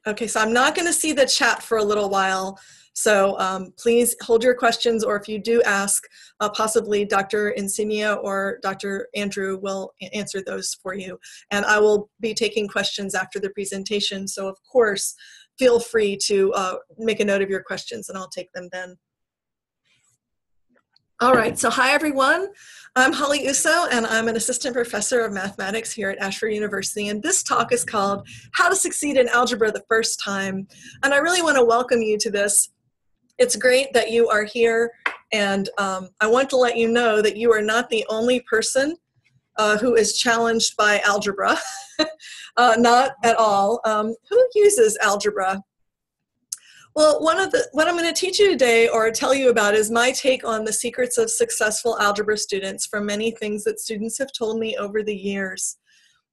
Okay, so I'm not going to see the chat for a little while. So please hold your questions, or if you do ask, possibly Dr. Insignia or Dr. Andrew will answer those for you. And I will be taking questions after the presentation. So of course, feel free to make a note of your questions and I'll take them then. All right, so hi everyone. I'm Holly Ourso and I'm an assistant professor of mathematics here at Ashford University, and this talk is called How to Succeed in Algebra the First Time. And I really want to welcome you to this. It's great that you are here, and I want to let you know that you are not the only person who is challenged by algebra. Not at all. Who uses algebra? Well, what I'm going to teach you today or tell you about is my take on the secrets of successful algebra students from many things that students have told me over the years.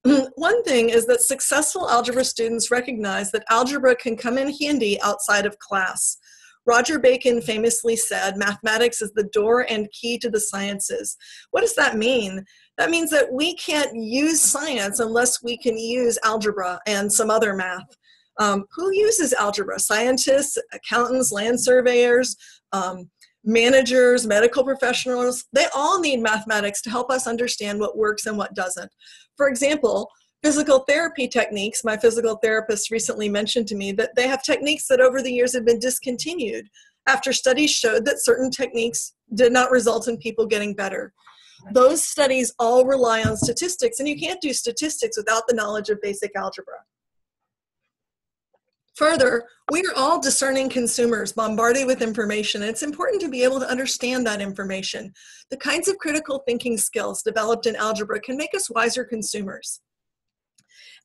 One thing is that successful algebra students recognize that algebra can come in handy outside of class. Roger Bacon famously said, mathematics is the door and key to the sciences. What does that mean? That means that we can't use science unless we can use algebra and some other math. Who uses algebra? Scientists, accountants, land surveyors, managers, medical professionals. They all need mathematics to help us understand what works and what doesn't. For example, physical therapy techniques, my physical therapist recently mentioned to me that they have techniques that over the years have been discontinued after studies showed that certain techniques did not result in people getting better. Those studies all rely on statistics, and you can't do statistics without the knowledge of basic algebra. Further, we are all discerning consumers bombarded with information, and it's important to be able to understand that information. The kinds of critical thinking skills developed in algebra can make us wiser consumers.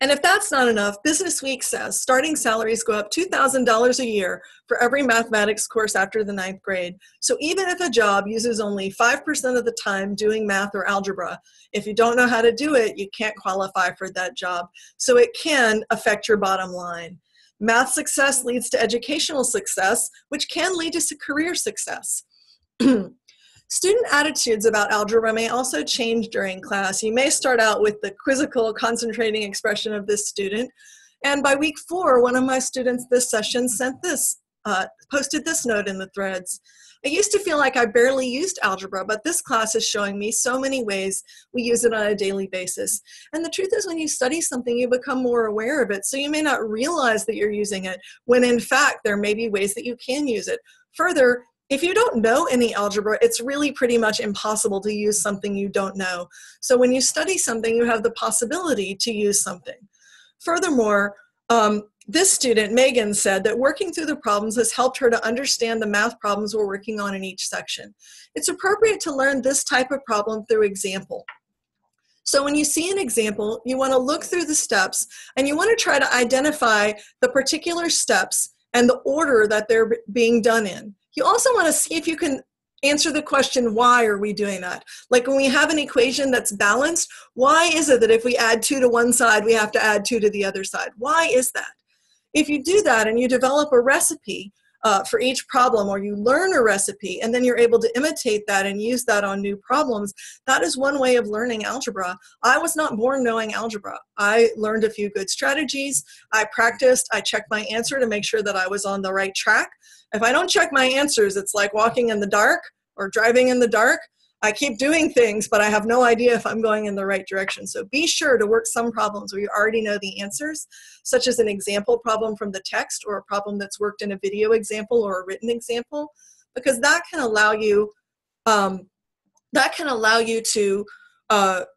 And if that's not enough, Business Week says starting salaries go up $2,000 a year for every mathematics course after the 9th grade. So even if a job uses only 5% of the time doing math or algebra, if you don't know how to do it, you can't qualify for that job. So it can affect your bottom line. Math success leads to educational success, which can lead to career success. Student attitudes about algebra may also change during class. You may start out with the quizzical, concentrating expression of this student, and by week 4, one of my students this session posted this note in the threads. I used to feel like I barely used algebra, but this class is showing me so many ways we use it on a daily basis. And the truth is, when you study something, you become more aware of it, so you may not realize that you're using it, when in fact there may be ways that you can use it. Further, if you don't know any algebra, it's really pretty much impossible to use something you don't know. So when you study something, you have the possibility to use something. Furthermore, this student, Megan, said that working through the problems has helped her to understand the math problems we're working on in each section. It's appropriate to learn this type of problem through example. So when you see an example, you want to look through the steps and you want to try to identify the particular steps and the order that they're being done in. You also want to see if you can answer the question, why are we doing that? Like when we have an equation that's balanced, why is it that if we add 2 to one side, we have to add 2 to the other side? Why is that? If you do that and you develop a recipe for each problem, or you learn a recipe and then you're able to imitate that and use that on new problems, that is one way of learning algebra. I was not born knowing algebra. I learned a few good strategies. I practiced. I checked my answer to make sure that I was on the right track. If I don't check my answers, it's like walking in the dark or driving in the dark. I keep doing things, but I have no idea if I'm going in the right direction. So be sure to work some problems where you already know the answers, such as an example problem from the text or a problem that's worked in a video example or a written example, because that can allow you to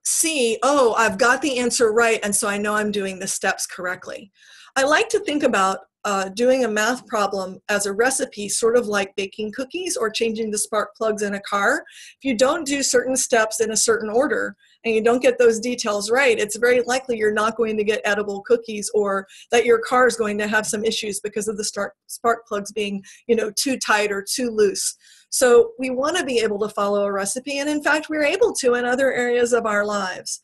see, oh, I've got the answer right, and so I know I'm doing the steps correctly. I like to think about doing a math problem as a recipe, sort of like baking cookies or changing the spark plugs in a car. If you don't do certain steps in a certain order and you don't get those details right, it's very likely you're not going to get edible cookies, or that your car is going to have some issues because of the spark plugs being, too tight or too loose. So we want to be able to follow a recipe, and in fact, we're able to in other areas of our lives.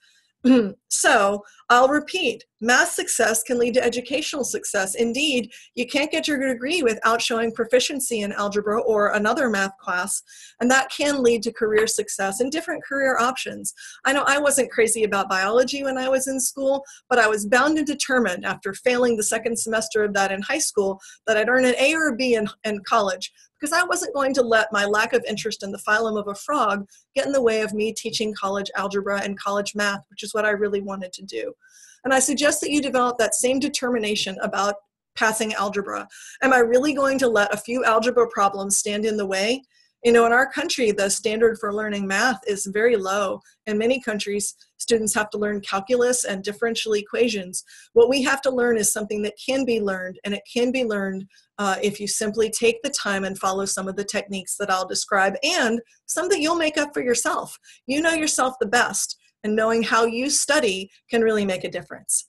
So I'll repeat, math success can lead to educational success. Indeed, you can't get your degree without showing proficiency in algebra or another math class, and that can lead to career success and different career options. I know I wasn't crazy about biology when I was in school, but I was bound and determined after failing the second semester of that in high school that I'd earn an A or a B in college, because I wasn't going to let my lack of interest in the phylum of a frog get in the way of me teaching college algebra and college math, which is what I really wanted to do. And I suggest that you develop that same determination about passing algebra. Am I really going to let a few algebra problems stand in the way? You know, in our country, the standard for learning math is very low. In many countries, students have to learn calculus and differential equations. What we have to learn is something that can be learned, and it can be learned if you simply take the time and follow some of the techniques that I'll describe, and some that you'll make up for yourself. You know yourself the best, and knowing how you study can really make a difference.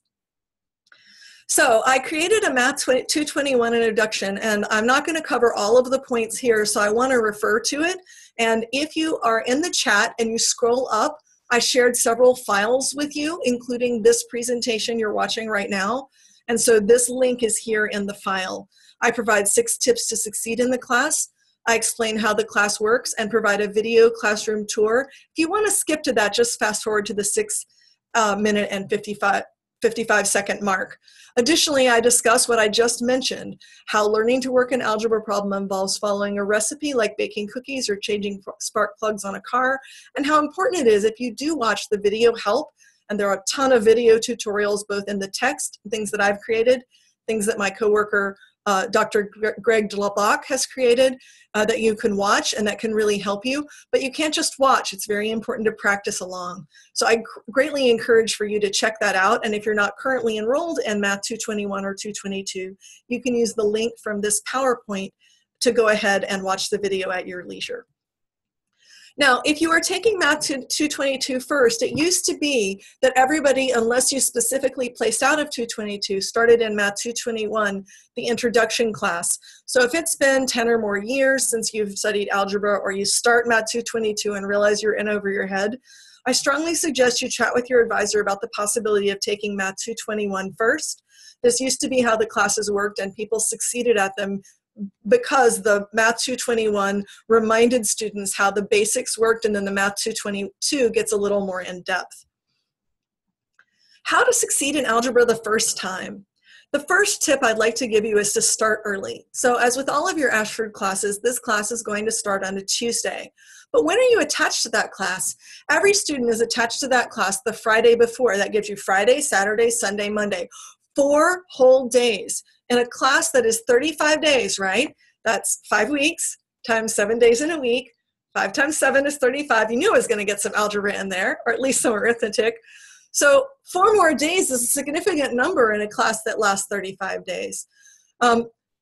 So I created a Math 221 introduction, and I'm not going to cover all of the points here, so I want to refer to it. And if you are in the chat and you scroll up, I shared several files with you, including this presentation you're watching right now. And so this link is here in the file. I provide 6 tips to succeed in the class. I explain how the class works and provide a video classroom tour. If you want to skip to that, just fast forward to the 6-minute and 55-second mark. Additionally, I discuss what I just mentioned, how learning to work an algebra problem involves following a recipe like baking cookies or changing spark plugs on a car, and how important it is if you do watch the video help. And there are a ton of video tutorials, both in the text, things that I've created, things that my coworker, Dr. Greg DeLaBach has created that you can watch and that can really help you. But you can't just watch. It's very important to practice along. So I greatly encourage for you to check that out. And if you're not currently enrolled in Math 221 or 222, you can use the link from this PowerPoint to go ahead and watch the video at your leisure. Now, if you are taking Math 222 first, it used to be that everybody, unless you specifically placed out of 222, started in Math 221, the introduction class. So if it's been 10 or more years since you've studied algebra, or you start Math 222 and realize you're in over your head, I strongly suggest you chat with your advisor about the possibility of taking Math 221 first. This used to be how the classes worked, and people succeeded at them because the Math 221 reminded students how the basics worked, and then the Math 222 gets a little more in depth. How to succeed in algebra the first time. The first tip I'd like to give you is to start early. So as with all of your Ashford classes, this class is going to start on a Tuesday. But when are you attached to that class? Every student is attached to that class the Friday before. That gives you Friday, Saturday, Sunday, Monday. 4 whole days. In a class that is 35 days, right? That's 5 weeks times 7 days in a week. 5 times 7 is 35. You knew I was going to get some algebra in there, or at least some arithmetic. So 4 more days is a significant number in a class that lasts 35 days.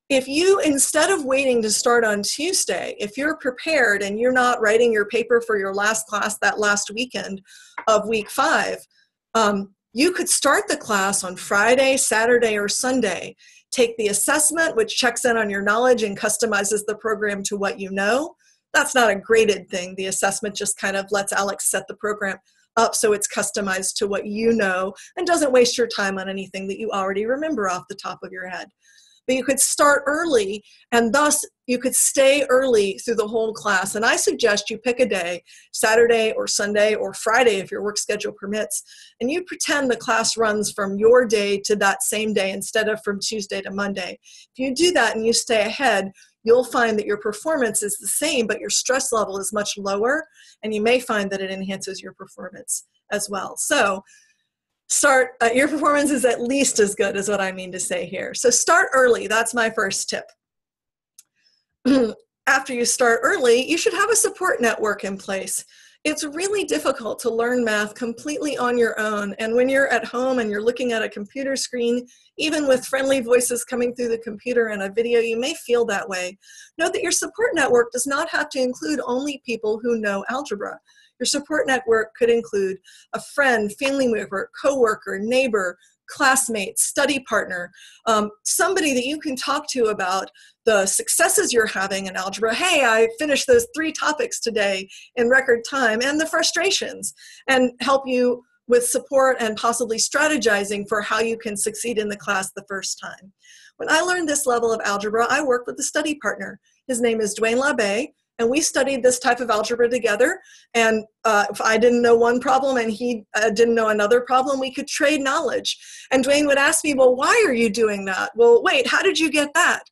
If you, instead of waiting to start on Tuesday, if you're prepared and you're not writing your paper for your last class that last weekend of week 5, you could start the class on Friday, Saturday, or Sunday. Take the assessment, which checks in on your knowledge and customizes the program to what you know. That's not a graded thing. The assessment just kind of lets Alex set the program up so it's customized to what you know and doesn't waste your time on anything that you already remember off the top of your head. But you could start early, and thus you could stay early through the whole class. And I suggest you pick a day, Saturday or Sunday or Friday if your work schedule permits, and you pretend the class runs from your day to that same day instead of from Tuesday to Monday. If you do that and you stay ahead, you'll find that your performance is the same, but your stress level is much lower, and you may find that it enhances your performance as well. So your performance is at least as good as what I mean to say here. So start early. That's my first tip. After you start early, you should have a support network in place. It's really difficult to learn math completely on your own. And when you're at home and you're looking at a computer screen, even with friendly voices coming through the computer and a video, you may feel that way. Note that your support network does not have to include only people who know algebra. Your support network could include a friend, family member, coworker, neighbor, classmate, study partner, somebody that you can talk to about the successes you're having in algebra. Hey, I finished those 3 topics today in record time, and the frustrations, and help you with support and possibly strategizing for how you can succeed in the class the first time. When I learned this level of algebra, I worked with a study partner. His name is Dwayne LaBaye, and we studied this type of algebra together. And if I didn't know one problem and he didn't know another problem, we could trade knowledge. And Dwayne would ask me, well, why are you doing that? Well, wait, how did you get that?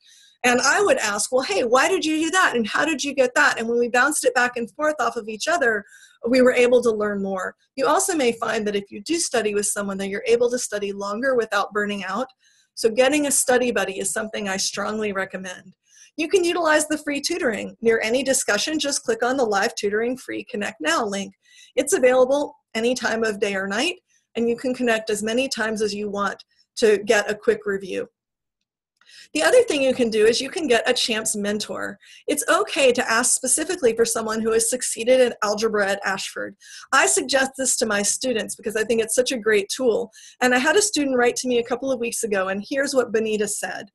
And I would ask, well, hey, why did you do that? And how did you get that? And when we bounced it back and forth off of each other, we were able to learn more. You also may find that if you do study with someone, that you're able to study longer without burning out. So getting a study buddy is something I strongly recommend. You can utilize the free tutoring. Near any discussion, just click on the Live Tutoring Free Connect Now link. It's available any time of day or night, and you can connect as many times as you want to get a quick review. The other thing you can do is you can get a CHAMPS mentor. It's okay to ask specifically for someone who has succeeded in algebra at Ashford. I suggest this to my students because I think it's such a great tool. And I had a student write to me a couple of weeks ago, and here's what Benita said.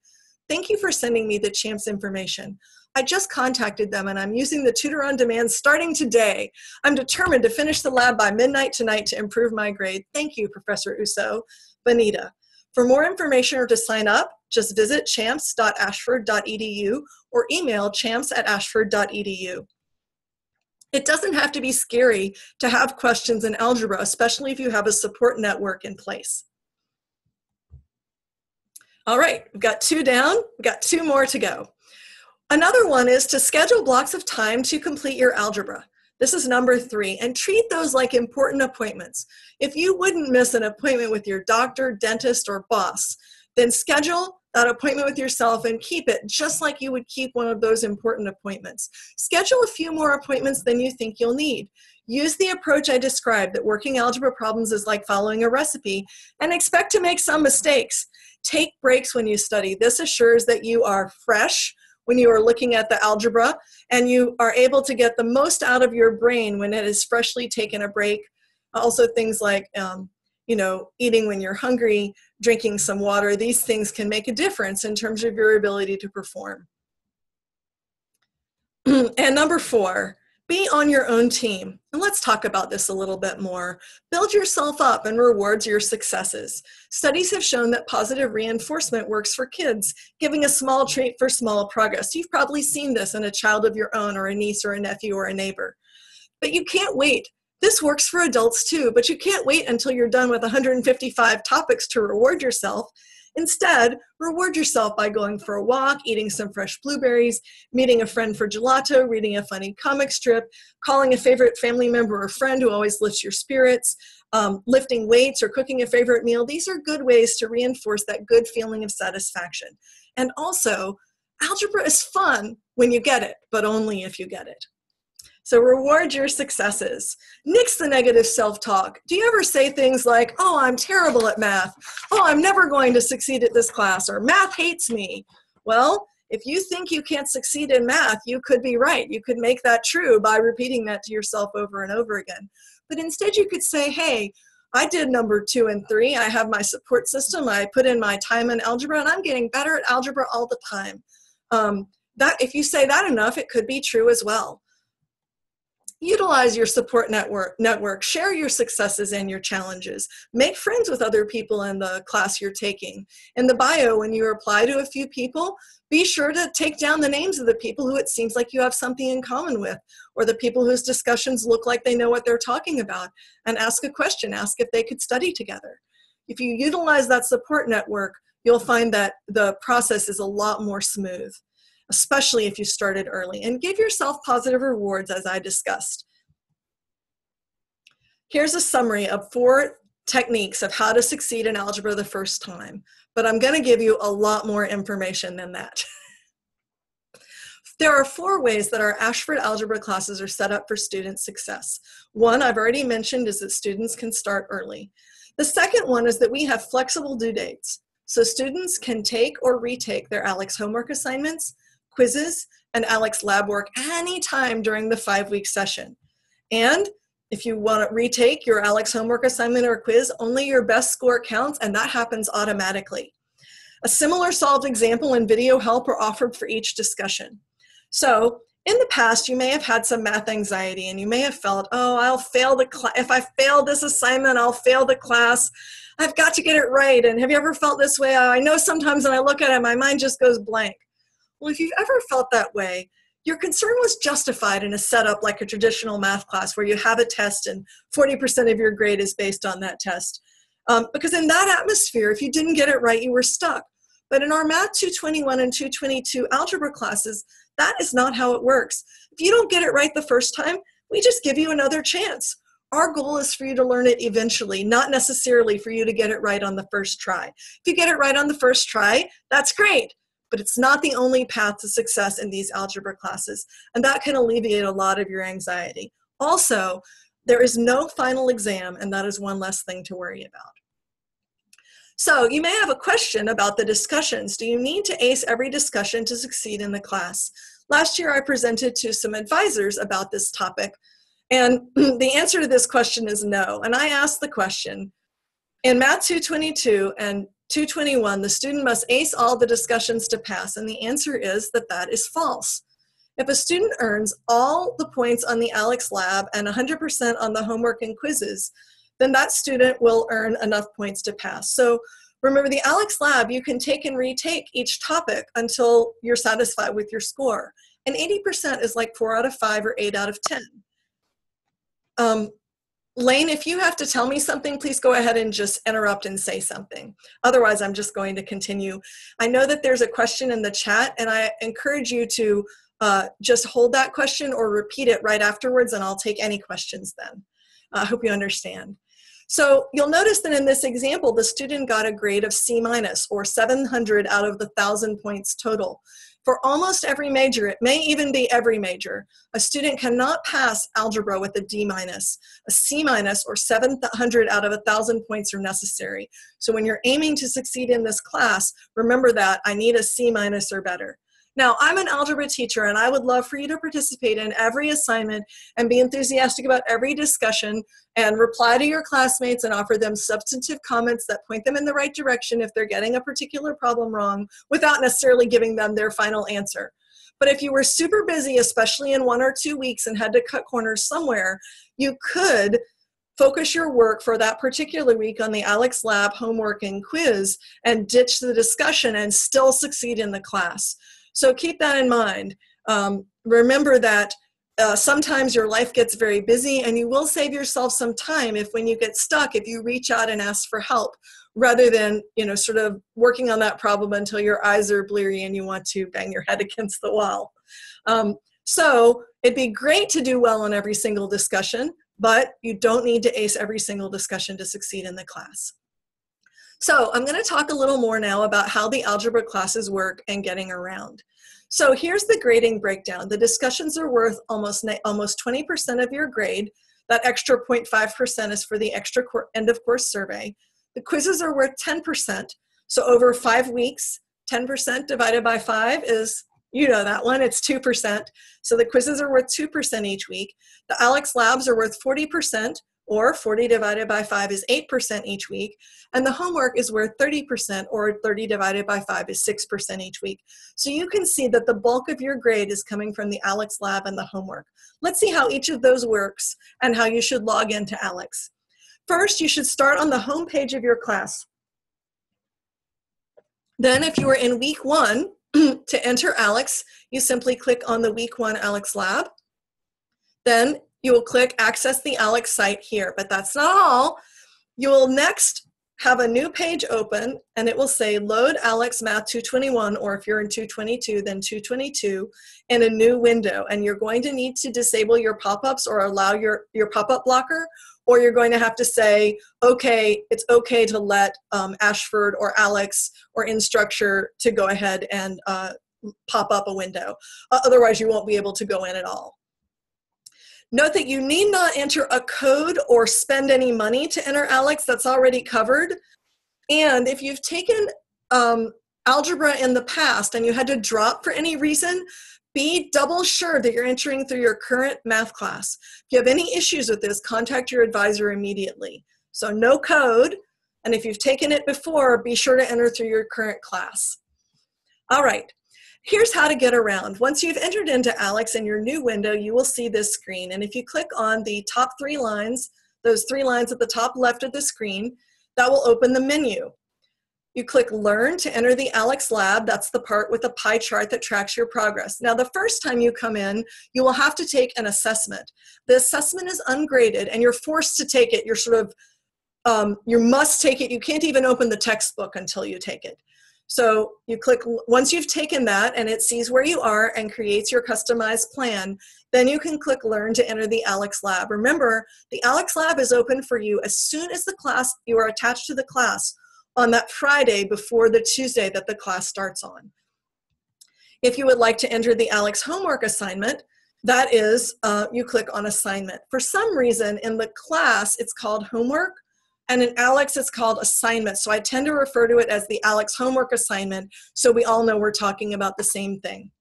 Thank you for sending me the CHAMPS information. I just contacted them and I'm using the Tutor on Demand starting today. I'm determined to finish the lab by midnight tonight to improve my grade. Thank you, Professor Ourso. Benita. For more information or to sign up, just visit champs.ashford.edu or email champs@ashford.edu. It doesn't have to be scary to have questions in algebra, especially if you have a support network in place. All right, we've got 2 down, we've got 2 more to go. Another one is to schedule blocks of time to complete your algebra. This is number 3, and treat those like important appointments. If you wouldn't miss an appointment with your doctor, dentist, or boss, then schedule that appointment with yourself and keep it just like you would keep one of those important appointments. Schedule a few more appointments than you think you'll need. Use the approach I described, that working algebra problems is like following a recipe, and expect to make some mistakes. Take breaks when you study. This assures that you are fresh when you are looking at the algebra, and you are able to get the most out of your brain when it is freshly taken a break. Also things like, eating when you're hungry, drinking some water, these things can make a difference in terms of your ability to perform. And number 4, be on your own team. And let's talk about this a little bit more. Build yourself up and reward your successes. Studies have shown that positive reinforcement works for kids, giving a small treat for small progress. You've probably seen this in a child of your own, or a niece or a nephew or a neighbor. But you can't wait. This works for adults too, but you can't wait until you're done with 155 topics to reward yourself. Instead, reward yourself by going for a walk, eating some fresh blueberries, meeting a friend for gelato, reading a funny comic strip, calling a favorite family member or friend who always lifts your spirits, lifting weights, or cooking a favorite meal. These are good ways to reinforce that good feeling of satisfaction. And also, algebra is fun when you get it, but only if you get it. So reward your successes. Nix the negative self-talk. Do you ever say things like, oh, I'm terrible at math. Oh, I'm never going to succeed at this class, or math hates me. Well, if you think you can't succeed in math, you could be right. You could make that true by repeating that to yourself over and over again. But instead you could say, hey, I did number 2 and 3. I have my support system. I put in my time in algebra, and I'm getting better at algebra all the time. If you say that enough, it could be true as well. Utilize your support network, share your successes and your challenges. Make friends with other people in the class you're taking. In the bio, when you reply to a few people, be sure to take down the names of the people who it seems like you have something in common with, or the people whose discussions look like they know what they're talking about, and ask a question. Ask if they could study together. If you utilize that support network, you'll find that the process is a lot more smooth, especially if you started early. And give yourself positive rewards, as I discussed. Here's a summary of 4 techniques of how to succeed in algebra the first time, but I'm going to give you a lot more information than that. There are 4 ways that our Ashford algebra classes are set up for student success. One, I've already mentioned, is that students can start early. The second one is that we have flexible due dates, so students can take or retake their ALEKS homework assignments, quizzes, and ALEKS lab work anytime during the 5-week session. And if you want to retake your ALEKS homework assignment or quiz, only your best score counts, and that happens automatically. A similar solved example and video help are offered for each discussion. So In the past, you may have had some math anxiety and you may have felt, oh, I'll fail the class. If I fail this assignment, I'll fail the class. I've got to get it right. And have you ever felt this way? Oh, I know sometimes when I look at it, my mind just goes blank. Well, if you've ever felt that way, your concern was justified in a setup like a traditional math class where you have a test and 40% of your grade is based on that test. Because in that atmosphere, if you didn't get it right, you were stuck. But in our Math 221 and 222 algebra classes, that is not how it works. If you don't get it right the first time, we just give you another chance. Our goal is for you to learn it eventually, not necessarily for you to get it right on the first try. If you get it right on the first try, that's great, but it's not the only path to success in these algebra classes, and that can alleviate a lot of your anxiety. Also, there is no final exam, and that is one less thing to worry about. So you may have a question about the discussions. Do you need to ace every discussion to succeed in the class? Last year I presented to some advisors about this topic, and the answer to this question is no. And I asked the question, in Math 222 and 221, the student must ace all the discussions to pass, and the answer is that that is false. If a student earns all the points on the ALEX lab and 100% on the homework and quizzes, then that student will earn enough points to pass. So remember, the ALEX lab, you can take and retake each topic until you're satisfied with your score. And 80% is like 4 out of 5 or 8 out of 10. Lane, if you have to tell me something, please go ahead and just interrupt and say something. Otherwise, I'm just going to continue. I know that there's a question in the chat, and I encourage you to just hold that question or repeat it right afterwards, and I'll take any questions then. I hope you understand. So you'll notice that in this example, the student got a grade of C-, or 700 out of the 1,000 points total. For almost every major, it may even be every major, a student cannot pass algebra with a D-. A C- or 700 out of 1,000 points are necessary. So when you're aiming to succeed in this class, remember that I need a C- or better. Now, I'm an algebra teacher, and I would love for you to participate in every assignment and be enthusiastic about every discussion and reply to your classmates and offer them substantive comments that point them in the right direction if they're getting a particular problem wrong without necessarily giving them their final answer. But if you were super busy, especially in 1 or 2 weeks, and had to cut corners somewhere, you could focus your work for that particular week on the ALEX lab homework and quiz and ditch the discussion and still succeed in the class. So keep that in mind. Remember that sometimes your life gets very busy, and you will save yourself some time if when you get stuck, if you reach out and ask for help, rather than, sort of working on that problem until your eyes are bleary and you want to bang your head against the wall. So it'd be great to do well on every single discussion, but you don't need to ace every single discussion to succeed in the class. So I'm going to talk a little more now about how the algebra classes work and getting around. So here's the grading breakdown. The discussions are worth almost 20% of your grade. That extra 0.5% is for the extra end of course survey. The quizzes are worth 10%. So over 5 weeks, 10% divided by 5 is, that one, it's 2%. So the quizzes are worth 2% each week. The ALEX labs are worth 40%. Or 40 divided by 5 is 8% each week, and the homework is worth 30%, or 30 divided by 5 is 6% each week. So you can see that the bulk of your grade is coming from the ALEX lab and the homework. Let's see how each of those works and how you should log into ALEX. First, you should start on the home page of your class. Then if you are in week 1, to enter ALEX, you simply click on the week 1 ALEX lab. Then you will click Access the ALEX site here, but that's not all. You will next have a new page open, and it will say Load ALEX Math 221, or if you're in 222, then 222, in a new window. And you're going to need to disable your pop-ups or allow your pop-up blocker, or you're going to have to say, okay, it's okay to let Ashford or ALEX or InStructure to go ahead and pop up a window. Otherwise, you won't be able to go in at all. Note that you need not enter a code or spend any money to enter ALEX. That's already covered. And if you've taken algebra in the past and you had to drop for any reason, be double sure that you're entering through your current math class. If you have any issues with this, contact your advisor immediately. So no code, and if you've taken it before, be sure to enter through your current class. All right. Here's how to get around. Once you've entered into ALEX in your new window, you will see this screen. And if you click on the top 3 lines, those 3 lines at the top left of the screen, that will open the menu. You click Learn to enter the ALEX lab. That's the part with a pie chart that tracks your progress. Now, the first time you come in, you will have to take an assessment. The assessment is ungraded, and you're forced to take it. You're sort of, you must take it. You can't even open the textbook until you take it. So you click, once you've taken that and it sees where you are and creates your customized plan, then you can click Learn to enter the ALEX lab. Remember, the ALEX lab is open for you as soon as the class, you are attached to the class on that Friday before the Tuesday that the class starts on. If you would like to enter the ALEX homework assignment, that is, you click on Assignment. For some reason, in the class, it's called Homework, and in ALEX, it's called Assignment. So I tend to refer to it as the ALEX homework assignment, so we all know we're talking about the same thing.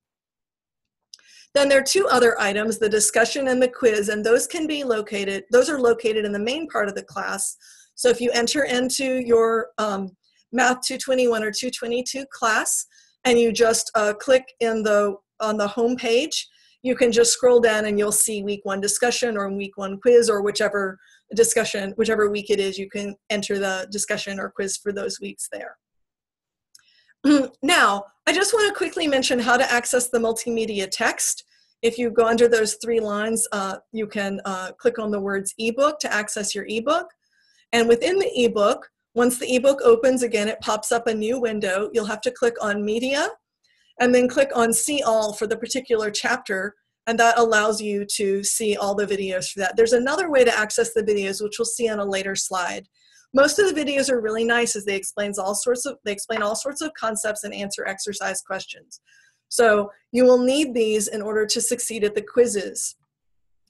Then there are 2 other items, the discussion and the quiz, and those can be located, those are located in the main part of the class. So if you enter into your Math 221 or 222 class and you just click on the home page, you can just scroll down and you'll see week 1 discussion or week 1 quiz, or whichever discussion, whichever week it is, you can enter the discussion or quiz for those weeks there. Now, I just want to quickly mention how to access the multimedia text. If you go under those 3 lines, you can click on the words ebook to access your ebook. And within the ebook, once the ebook opens, again, it pops up a new window. You'll have to click on Media and then click on See All for the particular chapter, and that allows you to see all the videos for that. There's another way to access the videos, which we'll see on a later slide. Most of the videos are really nice as they explain all sorts of concepts and answer exercise questions. So you will need these in order to succeed at the quizzes,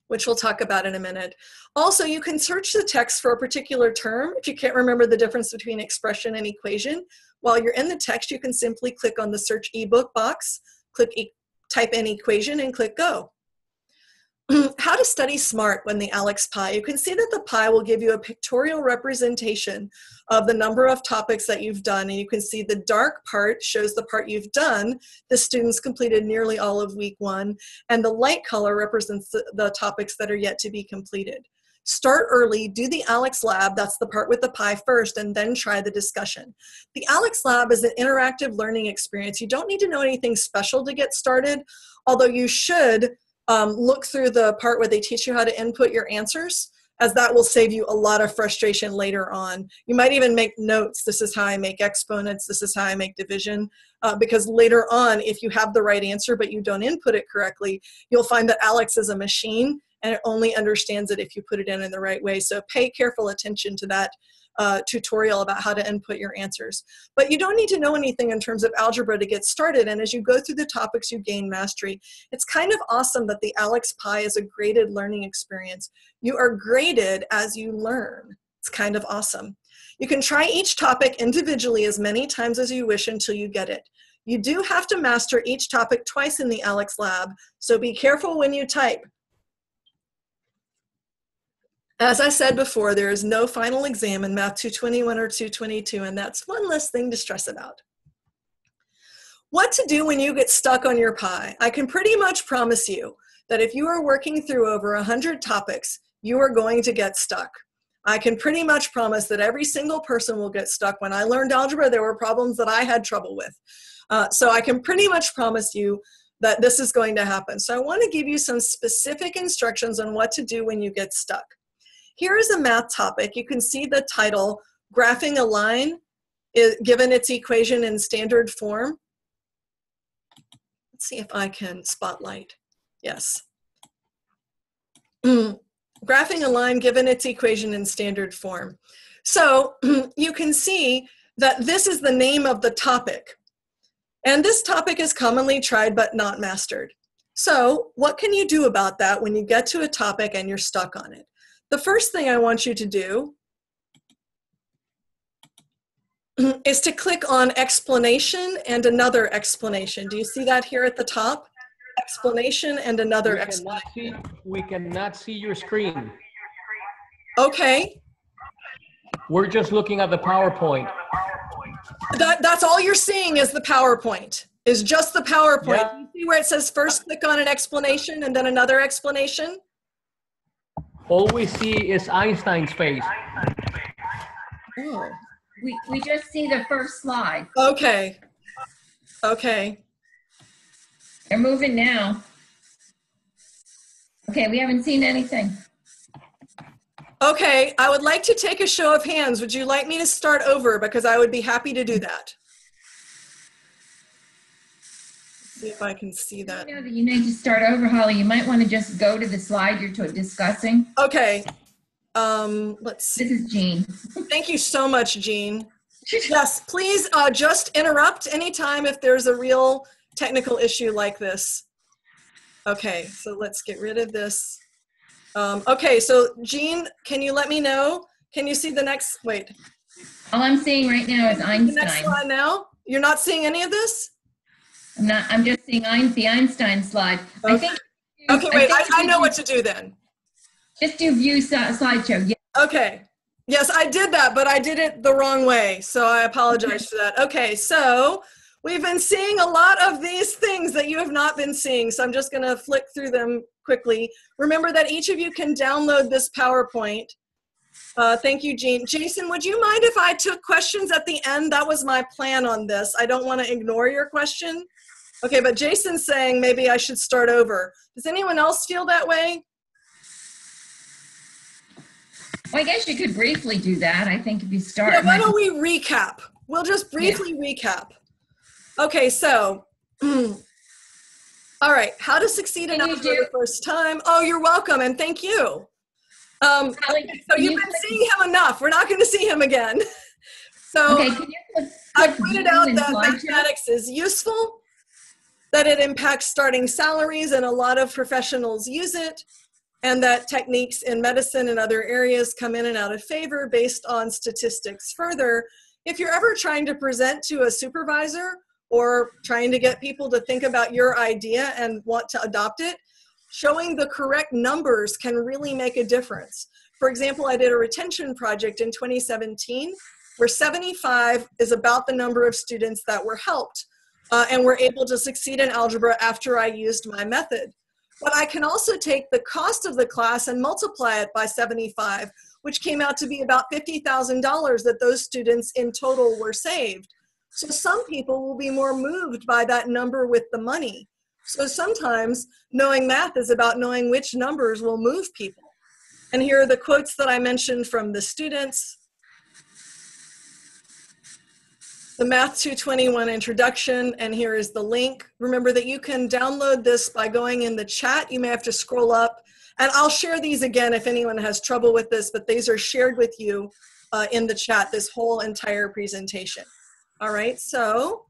which we'll talk about in a minute. Also, you can search the text for a particular term. If you can't remember the difference between expression and equation, while you're in the text, you can simply click on the Search ebook box, type in equation, and click Go. How to study smart when the ALEX pie. You can see that the pie will give you a pictorial representation of the number of topics that you've done, and you can see the dark part shows the part you've done. The students completed nearly all of week 1, and the light color represents the topics that are yet to be completed. Start early, do the ALEX lab, that's the part with the pie first, and then try the discussion. The ALEX lab is an interactive learning experience. You don't need to know anything special to get started, although you should look through the part where they teach you how to input your answers, as that will save you a lot of frustration later on. You might even make notes. This is how I make exponents. This is how I make division. Because later on, if you have the right answer but you don't input it correctly, you'll find that ALEX is a machine and it only understands it if you put it in the right way. So pay careful attention to that tutorial about how to input your answers. But you don't need to know anything in terms of algebra to get started, and as you go through the topics, you gain mastery. It's kind of awesome that the ALEX pie is a graded learning experience. You are graded as you learn. It's kind of awesome. You can try each topic individually as many times as you wish until you get it. You do have to master each topic twice in the ALEX lab, so be careful when you type. As I said before, there is no final exam in Math 221 or 222, and that's one less thing to stress about. What to do when you get stuck on your pie? I can pretty much promise you that if you are working through over 100 topics, you are going to get stuck. I can pretty much promise that every single person will get stuck. When I learned algebra, there were problems that I had trouble with. So I can pretty much promise you that this is going to happen. So I want to give you some specific instructions on what to do when you get stuck. Here is a math topic. You can see the title, Graphing a Line, given its equation in standard form. Let's see if I can spotlight. Yes. Graphing a line given its equation in standard form. So you can see that this is the name of the topic. And this topic is commonly tried but not mastered. So what can you do about that when you get to a topic and you're stuck on it? The first thing I want you to do is to click on explanation and another explanation. Do you see that here at the top? Explanation and another explanation. We cannot see your screen. Okay. We're just looking at the PowerPoint. That's all you're seeing is the PowerPoint. Is just the PowerPoint. Yeah. Do you see where it says first click on an explanation and then another explanation? All we see is Einstein's face. Oh. We just see the first slide. Okay. Okay. They're moving now. Okay, we haven't seen anything. Okay, I would like to take a show of hands. Would you like me to start over? Because I would be happy to do that. See if I can see that. You know that you need to start over, Holly. You might want to just go to the slide you're discussing. Okay. Let's see. This is Jean. Thank you so much, Jean. Yes, please just interrupt anytime if there's a real technical issue like this. Okay, so let's get rid of this. Okay, so Jean, can you let me know? Can you see the next, wait. All I'm seeing right now is Einstein. The next slide now? You're not seeing any of this? I'm just seeing the Einstein slide. Okay. I think. Okay, wait, I know what to do then. Just do view slideshow. Yeah. Okay. Yes, I did that, but I did it the wrong way, so I apologize for that. Okay, so we've been seeing a lot of these things that you have not been seeing, so I'm just going to flick through them quickly. Remember that each of you can download this PowerPoint. Thank you, Jean. Jason, would you mind if I took questions at the end? That was my plan on this. I don't want to ignore your question. Okay, but Jason's saying maybe I should start over. Does anyone else feel that way? Well, I guess you could briefly do that. I think if you start. Yeah, why don't we recap? We'll just briefly recap. Okay, so, all right, how to succeed in algebra the first time. Oh, you're welcome, and thank you. So you've been seeing him enough. We're not going to see him again. So okay, can you I pointed out that mathematics is useful, that it impacts starting salaries, and a lot of professionals use it, and that techniques in medicine and other areas come in and out of favor based on statistics. Further, if you're ever trying to present to a supervisor or trying to get people to think about your idea and want to adopt it, showing the correct numbers can really make a difference. For example, I did a retention project in 2017 where 75 is about the number of students that were helped and were able to succeed in algebra after I used my method. But I can also take the cost of the class and multiply it by 75, which came out to be about $50,000 that those students in total were saved. So some people will be more moved by that number with the money. So sometimes knowing math is about knowing which numbers will move people. And here are the quotes that I mentioned from the students. The Math 221 introduction, and here is the link. Remember that you can download this by going in the chat. You may have to scroll up, and I'll share these again if anyone has trouble with this, but these are shared with you in the chat, this whole entire presentation. All right, so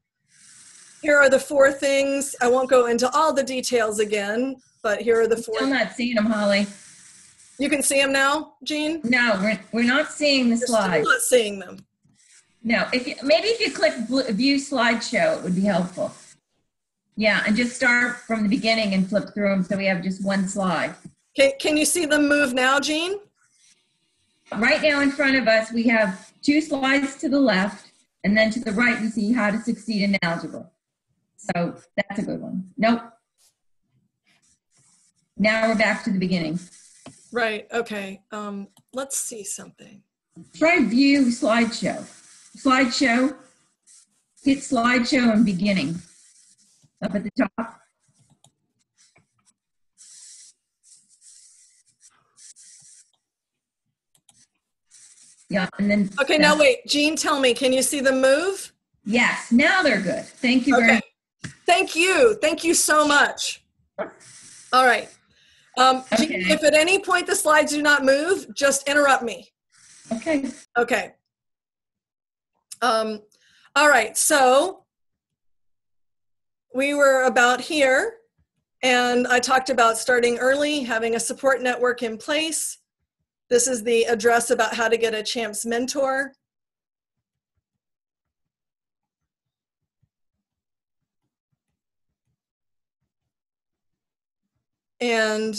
here are the 4 things. I won't go into all the details again, but here are the 4. I'm not seeing them, Holly. You can see them now, Jean? No, we're not seeing the slides. Still not seeing them. No, maybe if you click view slideshow, it would be helpful. Yeah, and just start from the beginning and flip through them so we have just one slide. Can you see them move now, Jean? Right now in front of us, we have 2 slides to the left, and then to the right, we see how to succeed in algebra. So that's a good one. Nope. Now we're back to the beginning. Right, okay. Let's see something. Try view slideshow. Slideshow, hit slideshow and beginning up at the top. Yeah, and then. Okay, now wait, Jean, tell me, can you see them move? Yes, now they're good. Thank you very much. Thank you so much. All right. Okay. Jean, if at any point the slides do not move, just interrupt me. Okay. Okay. All right, so we were about here, and I talked about starting early, having a support network in place. This is the address about how to get a CHAMPS mentor. And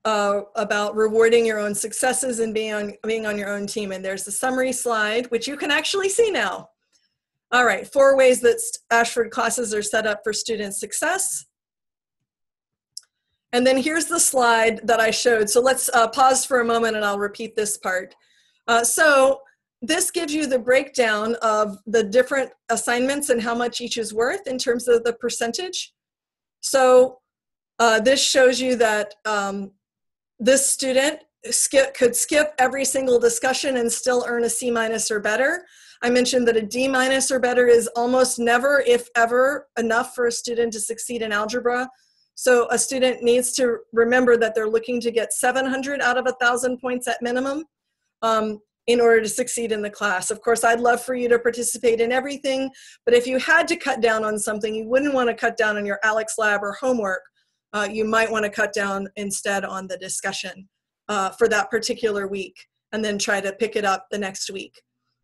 about rewarding your own successes and being on your own team. And there's the summary slide, which you can actually see now. All right, 4 ways that Ashford classes are set up for student success. And then here's the slide that I showed. So let's pause for a moment and I'll repeat this part. So this gives you the breakdown of the different assignments and how much each is worth in terms of the percentage. So this shows you that this student could skip every single discussion and still earn a C- or better. I mentioned that a D- or better is almost never, if ever, enough for a student to succeed in algebra. So a student needs to remember that they're looking to get 700 out of 1,000 points at minimum in order to succeed in the class. Of course, I'd love for you to participate in everything, but if you had to cut down on something, you wouldn't want to cut down on your Alex Lab or homework. You might want to cut down instead on the discussion for that particular week, and then try to pick it up the next week.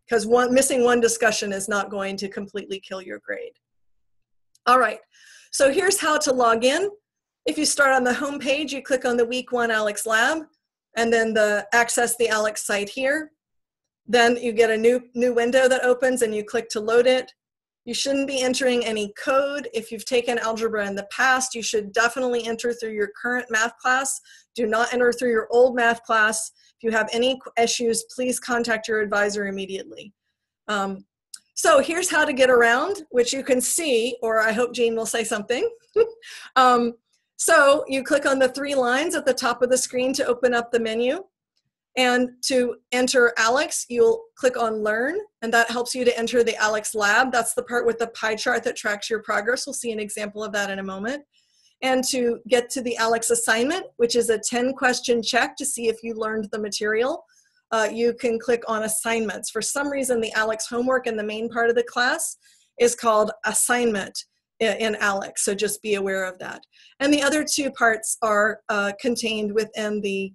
Because missing one discussion is not going to completely kill your grade. All right, so here's how to log in. If you start on the home page, you click on the Week 1 Alex Lab, and then access the Alex site here. Then you get a new window that opens, and you click to load it. You shouldn't be entering any code. If you've taken algebra in the past, you should definitely enter through your current math class. Do not enter through your old math class. If you have any issues, please contact your advisor immediately. So here's how to get around, which you can see, or I hope Jean will say something. So you click on the 3 lines at the top of the screen to open up the menu. And to enter Alex, you'll click on Learn, and that helps you to enter the Alex Lab. That's the part with the pie chart that tracks your progress. We'll see an example of that in a moment. And to get to the Alex assignment, which is a 10-question check to see if you learned the material, you can click on Assignments. For some reason, the Alex homework in the main part of the class is called Assignment in Alex, so just be aware of that. And the other 2 parts are contained within the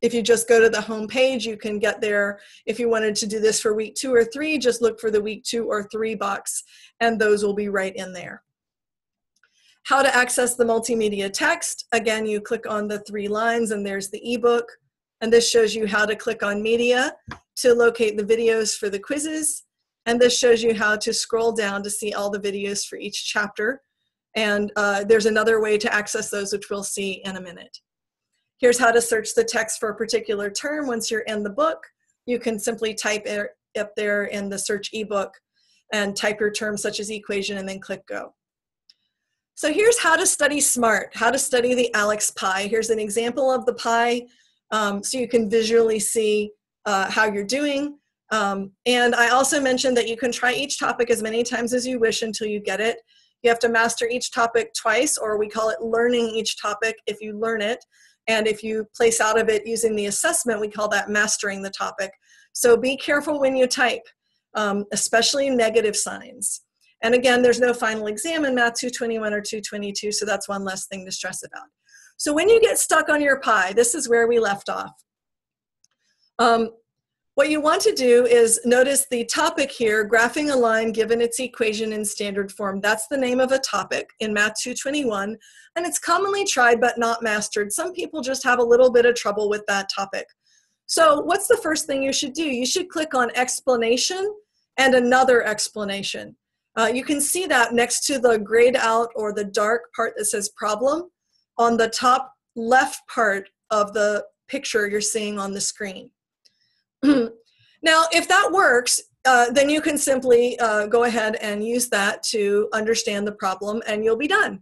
if you just go to the home page, you can get there. If you wanted to do this for week 2 or 3, just look for the week 2 or 3 box, and those will be right in there. How to access the multimedia text. Again, you click on the 3 lines, and there's the ebook. And this shows you how to click on media to locate the videos for the quizzes. And this shows you how to scroll down to see all the videos for each chapter. And there's another way to access those, which we'll see in a minute. Here's how to search the text for a particular term. Once you're in the book, you can simply type it up there in the search ebook and type your term such as equation and then click go. So here's how to study SMART, how to study the Alex pie. Here's an example of the pie so you can visually see how you're doing. And I also mentioned that you can try each topic as many times as you wish until you get it. You have to master each topic twice, or we call it learning each topic if you learn it. And if you place out of it using the assessment, we call that mastering the topic. So be careful when you type, especially negative signs. And again, there's no final exam in Math 221 or 222, so that's one less thing to stress about. So when you get stuck on your pie, this is where we left off. What you want to do is notice the topic here, graphing a line given its equation in standard form. That's the name of a topic in Math 221, and it's commonly tried but not mastered. Some people just have a little bit of trouble with that topic. So what's the first thing you should do? You should click on explanation and another explanation. You can see that next to the grayed out or the dark part that says problem on the top left part of the picture you're seeing on the screen. Now, if that works, then you can simply go ahead and use that to understand the problem and you'll be done.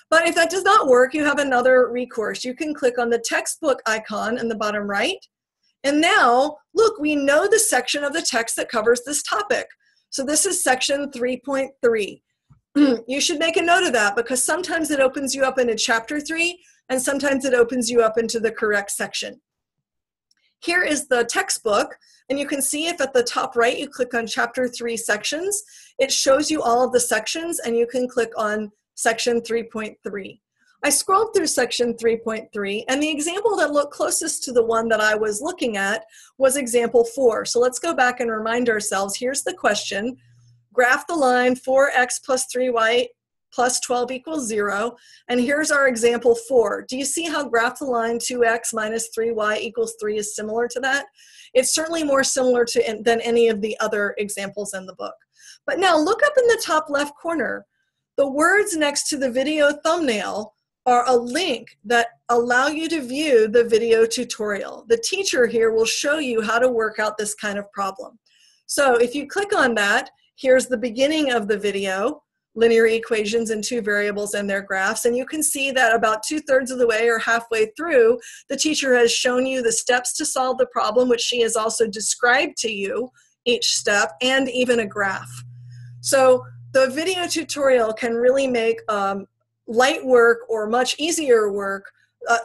But if that does not work, you have another recourse. You can click on the textbook icon in the bottom right. And now, look, we know the section of the text that covers this topic. So this is section 3.3. You should make a note of that because sometimes it opens you up into chapter 3 and sometimes it opens you up into the correct section. Here is the textbook, and you can see if at the top right you click on chapter 3 sections, it shows you all of the sections and you can click on section 3.3. I scrolled through section 3.3 and the example that looked closest to the one that I was looking at was example 4. So let's go back and remind ourselves, here's the question, graph the line 4x plus 3y plus 12 equals 0. And here's our example 4. Do you see how graph the line 2x minus 3y equals 3 is similar to that? It's certainly more similar to than any of the other examples in the book. But now look up in the top left corner. The words next to the video thumbnail are a link that allow you to view the video tutorial. The teacher here will show you how to work out this kind of problem. So if you click on that, here's the beginning of the video, linear equations and two variables and their graphs, and you can see that about 2/3 of the way or halfway through, the teacher has shown you the steps to solve the problem, which she has also described to you, each step, and even a graph. So the video tutorial can really make light work or much easier work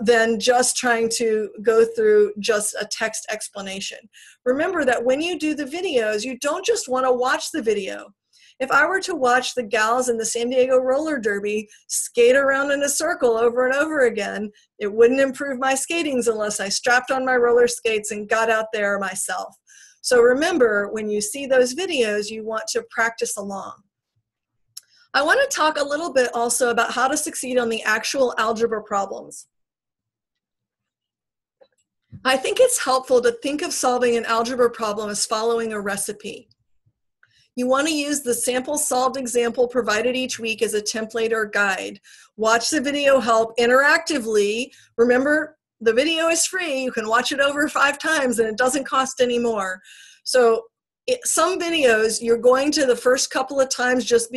than just trying to go through just a text explanation. Remember that when you do the videos, you don't just want to watch the video. If I were to watch the gals in the San Diego roller derby skate around in a circle over and over again, it wouldn't improve my skatings unless I strapped on my roller skates and got out there myself. So remember, when you see those videos, you want to practice along. I want to talk a little bit also about how to succeed on the actual algebra problems. I think it's helpful to think of solving an algebra problem as following a recipe. You want to use the sample solved example provided each week as a template or guide. Watch the video help interactively. Remember, the video is free. You can watch it over 5 times and it doesn't cost any more. So some videos, you're going to the first couple of times just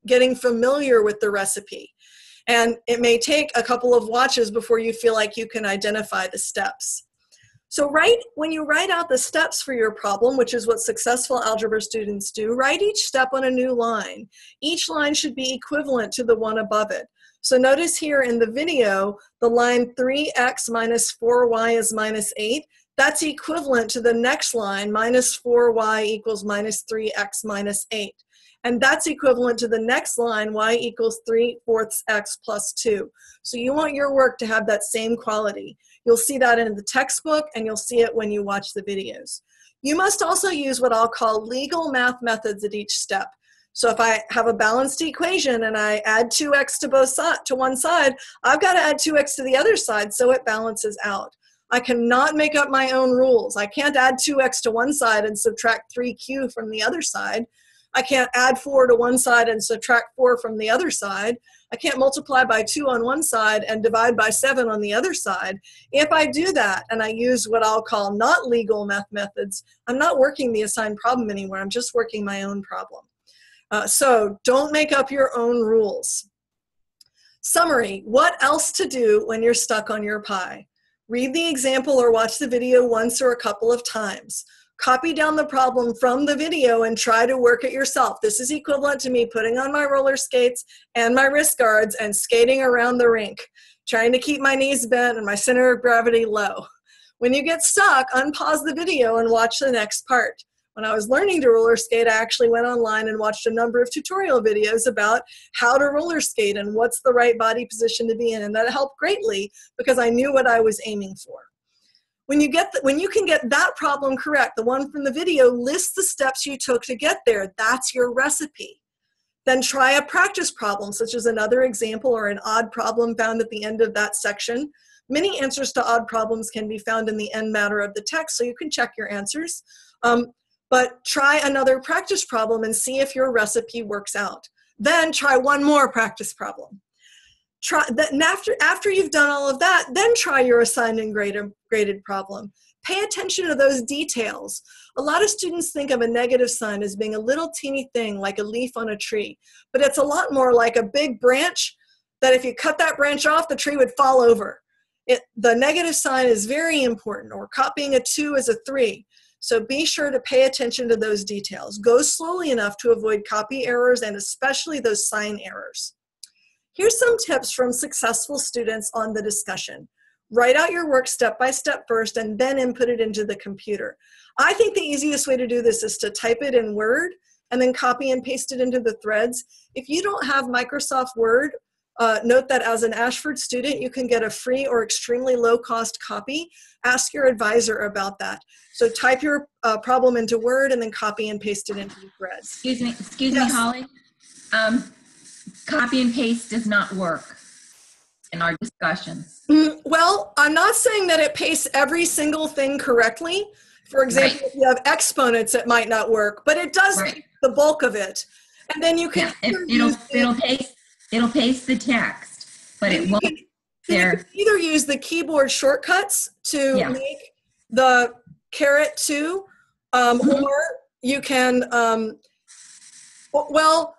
getting familiar with the recipe. And it may take a couple of watches before you feel like you can identify the steps. So when you write out the steps for your problem, which is what successful algebra students do, write each step on a new line. Each line should be equivalent to the one above it. So notice here in the video, the line 3x minus 4y is minus 8. That's equivalent to the next line, minus 4y equals minus 3x minus 8. And that's equivalent to the next line, y equals 3/4 x plus 2. So you want your work to have that same quality. You'll see that in the textbook, and you'll see it when you watch the videos. You must also use what I'll call legal math methods at each step. So if I have a balanced equation and I add 2x to one side, I've got to add 2x to the other side so it balances out. I cannot make up my own rules. I can't add 2x to one side and subtract 3q from the other side. I can't add 4 to one side and subtract 4 from the other side. I can't multiply by 2 on one side and divide by 7 on the other side. If I do that and I use what I'll call not legal math methods, I'm not working the assigned problem anymore. I'm just working my own problem. So don't make up your own rules. Summary, what else to do when you're stuck on your pie? Read the example or watch the video once or a couple of times. Copy down the problem from the video and try to work it yourself. This is equivalent to me putting on my roller skates and my wrist guards and skating around the rink, trying to keep my knees bent and my center of gravity low. When you get stuck, unpause the video and watch the next part. When I was learning to roller skate, I actually went online and watched a number of tutorial videos about how to roller skate and what's the right body position to be in, and that helped greatly because I knew what I was aiming for. When you can get that problem correct, the one from the video lists the steps you took to get there. That's your recipe. Then try a practice problem, such as another example or an odd problem found at the end of that section. Many answers to odd problems can be found in the end matter of the text, so you can check your answers. But try another practice problem and see if your recipe works out. Then try one more practice problem. After you've done all of that, then try your assigned and graded problem. Pay attention to those details. A lot of students think of a negative sign as being a little teeny thing like a leaf on a tree, but it's a lot more like a big branch that if you cut that branch off, the tree would fall over. The negative sign is very important, or copying a 2 as a 3. So be sure to pay attention to those details. Go slowly enough to avoid copy errors and especially those sign errors. Here's some tips from successful students on the discussion. Write out your work step by step first and then input it into the computer. I think the easiest way to do this is to type it in Word and then copy and paste it into the threads. If you don't have Microsoft Word, note that as an Ashford student, you can get a free or extremely low-cost copy. Ask your advisor about that. So type your problem into Word and then copy and paste it into the threads. Excuse me, Holly. Copy and paste does not work in our discussions. Well, I'm not saying that it pastes every single thing correctly. For example, Right. if you have exponents, it might not work, but it does Right. the bulk of it. And then you can Yeah, it'll paste the text, but it then you won't can, then you can there. either use the keyboard shortcuts to Yeah. make the caret 2, Mhm. or you can, well,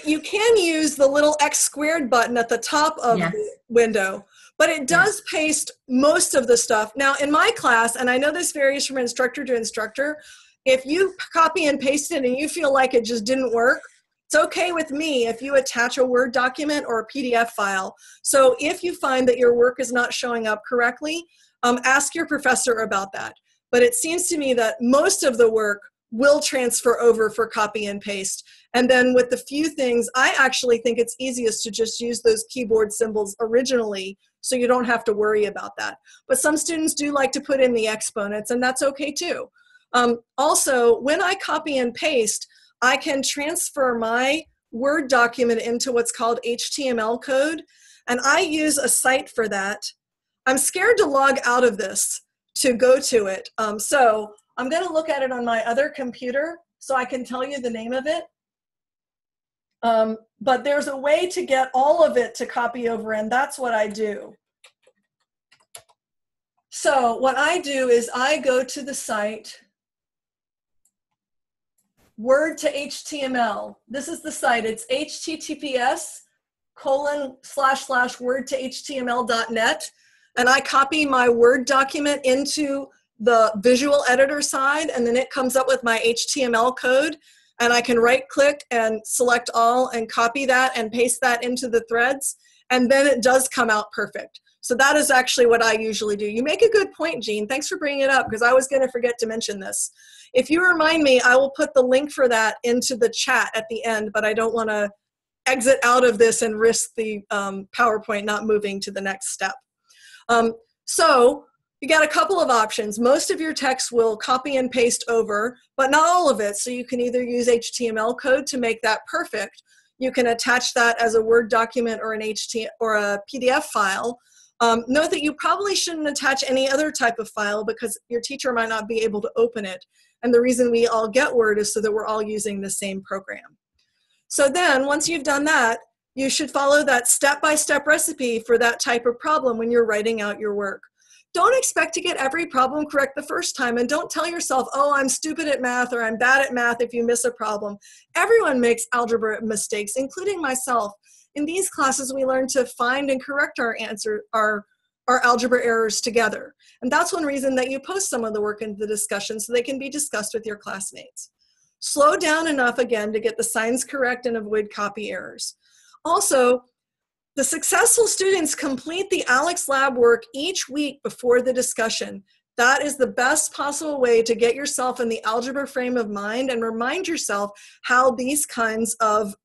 you can use the little X squared button at the top of Yes. the window, but it Yes. does paste most of the stuff. Now, in my class, and I know this varies from instructor to instructor, if you copy and paste it and you feel like it just didn't work, it's okay with me if you attach a Word document or a PDF file. So if you find that your work is not showing up correctly, ask your professor about that. But it seems to me that most of the work will transfer over for copy and paste. And then with the few things, I actually think it's easiest to just use those keyboard symbols originally so you don't have to worry about that. But some students do like to put in the exponents, and that's okay too. Also, when I copy and paste, I can transfer my Word document into what's called HTML code, and I use a site for that. I'm scared to log out of this to go to it. So I'm going to look at it on my other computer so I can tell you the name of it. But there's a way to get all of it to copy over, and that's what I do. So what I do is I go to the site, Word to HTML. This is the site. It's https://word-to-html.net. And I copy my Word document into the visual editor side, and then it comes up with my HTML code. And I can right click and select all and copy that and paste that into the threads. And then it does come out perfect. So that is actually what I usually do. You make a good point, Jean. Thanks for bringing it up, because I was going to forget to mention this. If you remind me, I will put the link for that into the chat at the end, but I don't want to exit out of this and risk the PowerPoint not moving to the next step. So you got a couple of options. Most of your text will copy and paste over, but not all of it. So you can either use HTML code to make that perfect. You can attach that as a Word document or an or a PDF file. Note that you probably shouldn't attach any other type of file because your teacher might not be able to open it. And the reason we all get Word is so that we're all using the same program. So then once you've done that, you should follow that step-by-step recipe for that type of problem when you're writing out your work. Don't expect to get every problem correct the first time, and don't tell yourself, oh, I'm stupid at math or I'm bad at math if you miss a problem. Everyone makes algebra mistakes, including myself. In these classes, we learn to find and correct our algebra errors together. And that's one reason that you post some of the work into the discussion so they can be discussed with your classmates. Slow down enough again to get the signs correct and avoid copy errors. Also, the successful students complete the ALEX lab work each week before the discussion. That is the best possible way to get yourself in the algebra frame of mind and remind yourself how these kinds of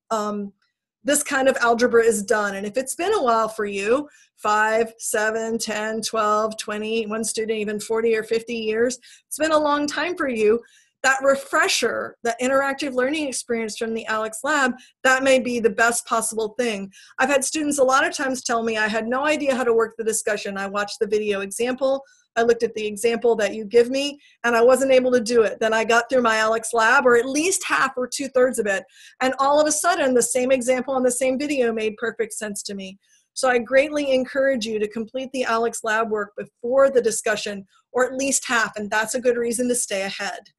this kind of algebra is done. And if it's been a while for you, 5, 7, 10, 12, 20, one student even 40 or 50 years, it's been a long time for you, that refresher, that interactive learning experience from the ALEX lab, that may be the best possible thing. I've had students a lot of times tell me I had no idea how to work the discussion. I watched the video example, I looked at the example that you give me, and I wasn't able to do it. Then I got through my ALEX lab, or at least half or 2/3 of it, and all of a sudden the same example on the same video made perfect sense to me. So I greatly encourage you to complete the ALEX lab work before the discussion, or at least half, and that's a good reason to stay ahead.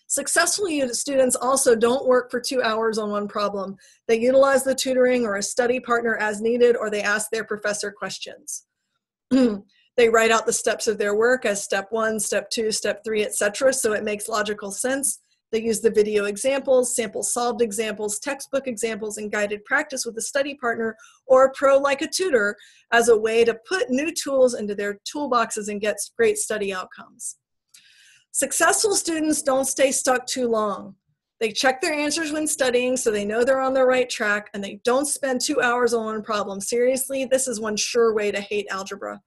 Successful students also don't work for 2 hours on one problem. They utilize the tutoring or a study partner as needed, or they ask their professor questions. They write out the steps of their work as step 1, step 2, step 3, etc. So it makes logical sense. They use the video examples, sample solved examples, textbook examples, and guided practice with a study partner or a pro like a tutor as a way to put new tools into their toolboxes and get great study outcomes. Successful students don't stay stuck too long. They check their answers when studying so they know they're on the right track, and they don't spend 2 hours on one problem. Seriously, this is one sure way to hate algebra.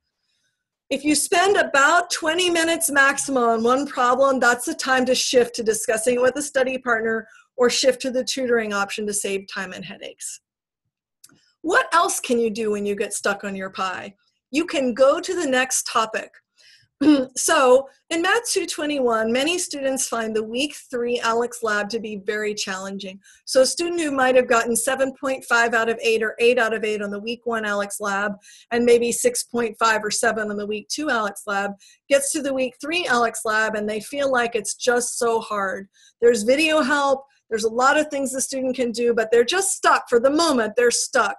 If you spend about 20 minutes maximum on one problem, that's the time to shift to discussing it with a study partner or shift to the tutoring option to save time and headaches. What else can you do when you get stuck on your pie? You can go to the next topic. So in Math 221, many students find the week 3 ALEKS lab to be very challenging. So a student who might have gotten 7.5 out of 8 or 8 out of 8 on the week 1 ALEKS lab and maybe 6.5 or 7 on the week 2 ALEKS lab gets to the week 3 ALEKS lab and they feel like it's just so hard. There's video help, there's a lot of things the student can do, but they're just stuck. For the moment, they're stuck.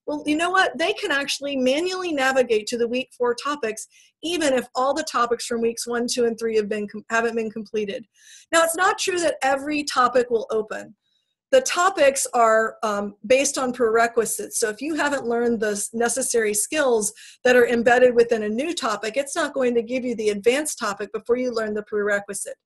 Well, you know what? They can actually manually navigate to the week 4 topics, even if all the topics from weeks 1, 2, and 3 haven't been completed. Now, it's not true that every topic will open. The topics are based on prerequisites. So if you haven't learned the necessary skills that are embedded within a new topic, it's not going to give you the advanced topic before you learn the prerequisite.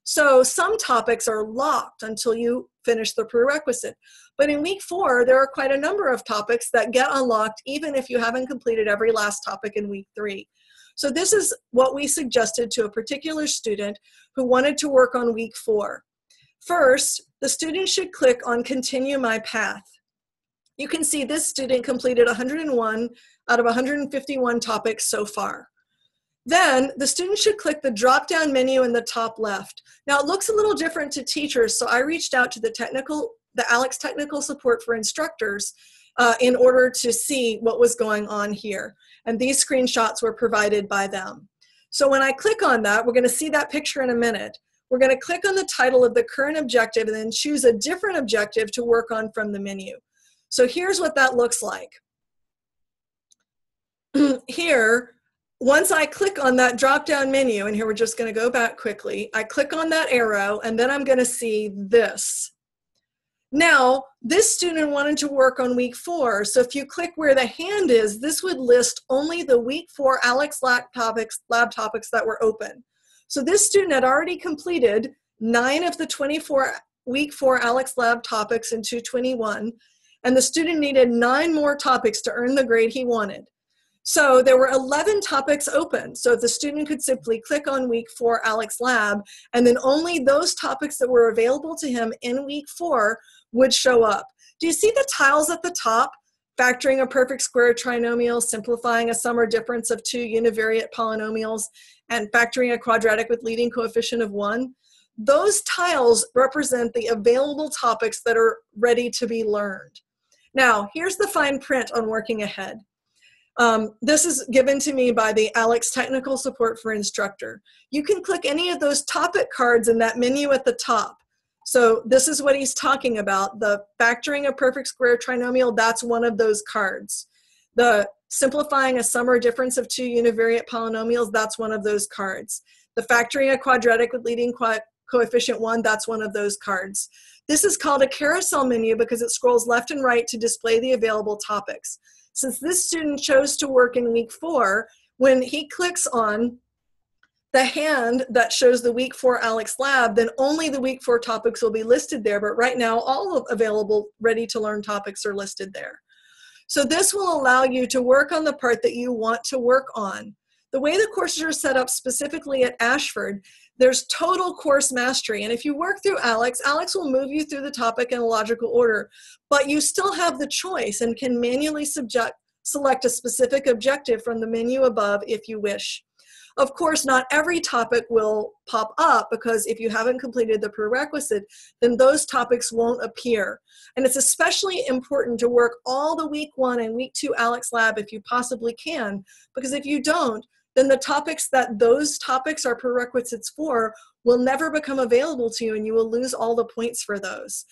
So some topics are locked until you finish the prerequisite. But in week 4, there are quite a number of topics that get unlocked even if you haven't completed every last topic in week 3. So this is what we suggested to a particular student who wanted to work on week 4. First, the student should click on Continue My Path. You can see this student completed 101 out of 151 topics so far. Then the student should click the drop-down menu in the top left. Now it looks a little different to teachers, so I reached out to the ALEKS Technical Support for Instructors in order to see what was going on here. And these screenshots were provided by them. So when I click on that, we're going to see that picture in a minute. We're going to click on the title of the current objective and then choose a different objective to work on from the menu. So here's what that looks like. Here, once I click on that drop-down menu, and here we're just going to go back quickly, I click on that arrow, and then I'm going to see this. Now, this student wanted to work on week 4, so if you click where the hand is, this would list only the week 4 ALEKS lab topics that were open. So this student had already completed 9 of the 24 week 4 ALEKS lab topics in 221, and the student needed 9 more topics to earn the grade he wanted. So there were 11 topics open. So the student could simply click on week 4 ALEKS lab, and then only those topics that were available to him in week 4 would show up. Do you see the tiles at the top? Factoring a perfect square trinomial, simplifying a sum or difference of 2 univariate polynomials, and factoring a quadratic with leading coefficient of 1. Those tiles represent the available topics that are ready to be learned. Now, here's the fine print on working ahead. This is given to me by the ALEKS Technical Support for Instructor. You can click any of those topic cards in that menu at the top. So this is what he's talking about. The factoring a perfect square trinomial, that's one of those cards. The simplifying a sum or difference of 2 univariate polynomials, that's one of those cards. The factoring a quadratic with leading coefficient 1, that's one of those cards. This is called a carousel menu because it scrolls left and right to display the available topics. Since this student chose to work in week 4, when he clicks on the hand that shows the week 4 ALEKS lab, then only the week 4 topics will be listed there, but right now all of available ready to learn topics are listed there. So this will allow you to work on the part that you want to work on. The way the courses are set up specifically at Ashford, there's total course mastery. And if you work through ALEKS, ALEKS will move you through the topic in a logical order, but you still have the choice and can manually select a specific objective from the menu above if you wish. Of course, not every topic will pop up because if you haven't completed the prerequisite, then those topics won't appear. And it's especially important to work all the week 1 and week 2 ALEKS lab if you possibly can, because if you don't, then the topics that those topics are prerequisites for will never become available to you and you will lose all the points for those.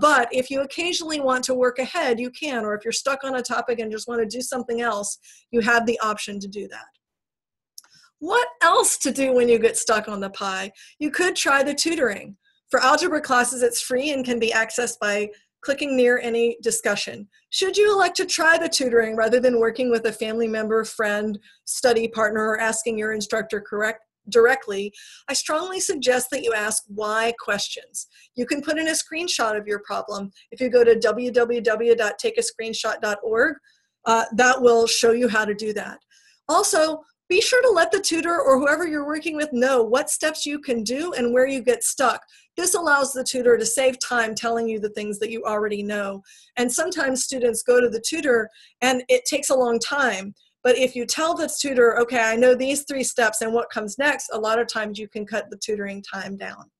But if you occasionally want to work ahead, you can, or if you're stuck on a topic and just want to do something else, you have the option to do that. What else to do when you get stuck on the pie? You could try the tutoring. For algebra classes, it's free and can be accessed by clicking near any discussion. Should you elect to try the tutoring rather than working with a family member, friend, study partner, or asking your instructor directly, I strongly suggest that you ask why questions. You can put in a screenshot of your problem. If you go to www.takeascreenshot.org, that will show you how to do that. Also, be sure to let the tutor or whoever you're working with know what steps you can do and where you get stuck. This allows the tutor to save time telling you the things that you already know. And sometimes students go to the tutor and it takes a long time. But if you tell the tutor, okay, I know these 3 steps and what comes next, a lot of times you can cut the tutoring time down.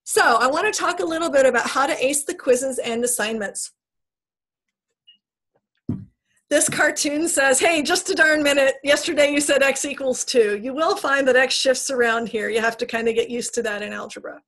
So I want to talk a little bit about how to ace the quizzes and assignments. This cartoon says, hey, just a darn minute, yesterday you said x equals 2. You will find that x shifts around here. You have to kind of get used to that in algebra.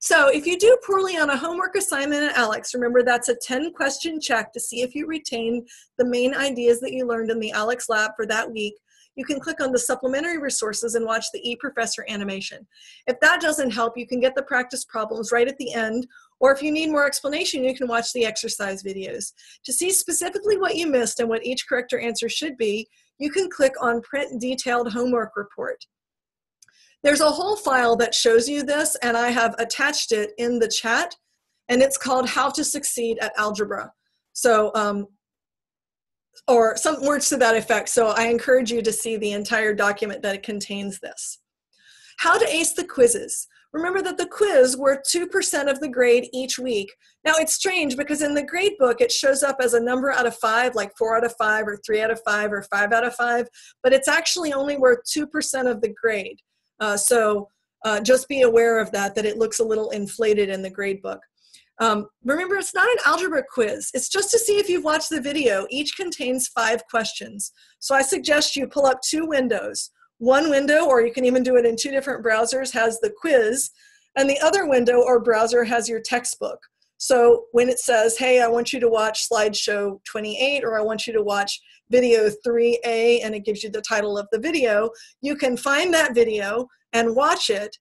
So if you do poorly on a homework assignment at ALEX, remember that's a 10-question check to see if you retain the main ideas that you learned in the ALEX lab for that week. You can click on the supplementary resources and watch the eProfessor animation. If that doesn't help, you can get the practice problems right at the end, or if you need more explanation, you can watch the exercise videos. To see specifically what you missed and what each correct answer should be, you can click on Print Detailed Homework Report. There's a whole file that shows you this, and I have attached it in the chat, and it's called How to Succeed at Algebra. So, or some words to that effect. So I encourage you to see the entire document that contains this. How to ace the quizzes. Remember that the quiz were 2% of the grade each week. Now it's strange because in the grade book it shows up as a number out of 5, like 4 out of 5 or 3 out of 5 or 5 out of 5, but it's actually only worth 2% of the grade. So just be aware of that it looks a little inflated in the grade book. Remember, it's not an algebra quiz. It's just to see if you've watched the video. Each contains 5 questions. So I suggest you pull up 2 windows. One window, or you can even do it in 2 different browsers, has the quiz, and the other window or browser has your textbook. So when it says, hey, I want you to watch slideshow 28, or I want you to watch video 3A, and it gives you the title of the video, you can find that video and watch it,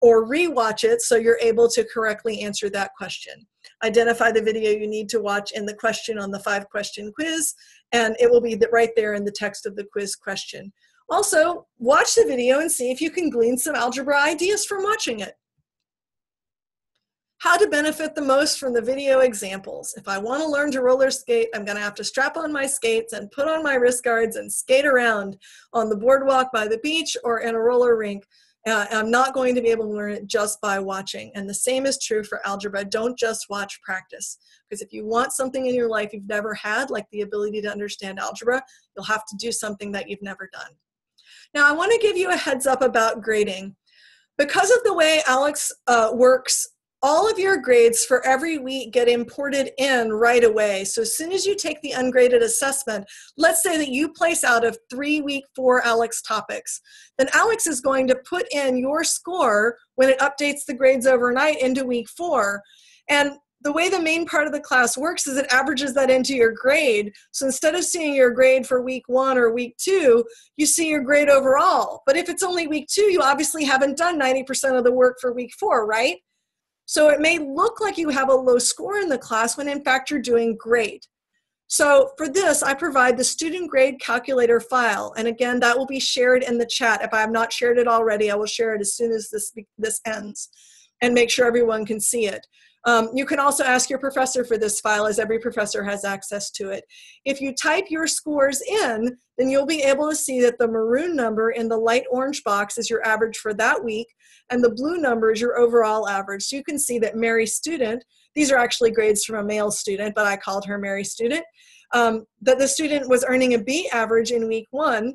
or re-watch it so you're able to correctly answer that question. Identify the video you need to watch in the question on the 5-question quiz, and it will be right there in the text of the quiz question. Also, watch the video and see if you can glean some algebra ideas from watching it. How to benefit the most from the video examples. If I want to learn to roller skate, I'm going to have to strap on my skates and put on my wrist guards and skate around on the boardwalk by the beach or in a roller rink. I'm not going to be able to learn it just by watching. And the same is true for algebra. Don't just watch practice. Because if you want something in your life you've never had, like the ability to understand algebra, you'll have to do something that you've never done. Now, I want to give you a heads up about grading. Because of the way ALEX works, all of your grades for every week get imported in right away. So as soon as you take the ungraded assessment, let's say that you place out of 3 week 4 ALEX topics, then ALEX is going to put in your score when it updates the grades overnight into week 4. And the way the main part of the class works is it averages that into your grade. So instead of seeing your grade for week 1 or week 2, you see your grade overall. But if it's only week 2, you obviously haven't done 90% of the work for week 4, right? So it may look like you have a low score in the class when in fact you're doing great. So for this, I provide the student grade calculator file. And again, that will be shared in the chat. If I have not shared it already, I will share it as soon as this ends and make sure everyone can see it. You can also ask your professor for this file, as every professor has access to it. If you type your scores in, then you'll be able to see that the maroon number in the light orange box is your average for that week, and the blue number is your overall average. So you can see that Mary Student, these are actually grades from a male student, but I called her Mary Student, that the student was earning a B average in week 1.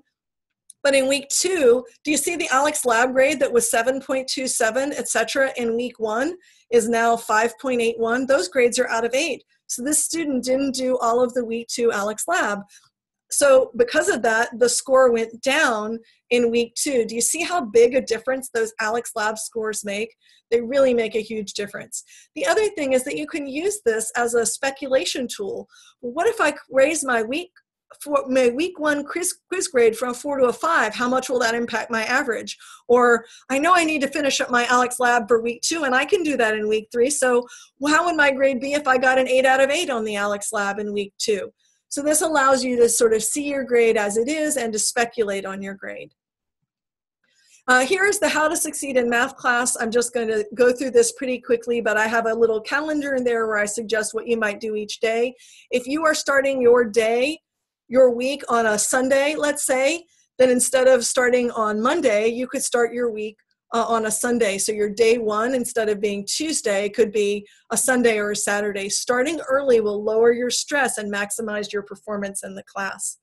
But in week 2, do you see the ALEX lab grade that was 7.27, etc. in week 1 is now 5.81? Those grades are out of 8. So this student didn't do all of the week 2 ALEX lab. So because of that, the score went down in week 2. Do you see how big a difference those ALEX lab scores make? They really make a huge difference. The other thing is that you can use this as a speculation tool. Well, what if I raise my week 1 quiz grade from a 4 to a 5, how much will that impact my average? Or I know I need to finish up my ALEX lab for week 2, and I can do that in week 3. So how would my grade be if I got an 8 out of 8 on the ALEX lab in week 2? So this allows you to sort of see your grade as it is and to speculate on your grade. Here is the How to Succeed in Math class. I'm just going to go through this pretty quickly, but I have a little calendar in there where I suggest what you might do each day. If you are starting your day, your week on a Sunday, let's say, then instead of starting on Monday, you could start your week on a Sunday. So your day 1, instead of being Tuesday, could be a Sunday or a Saturday. Starting early will lower your stress and maximize your performance in the class.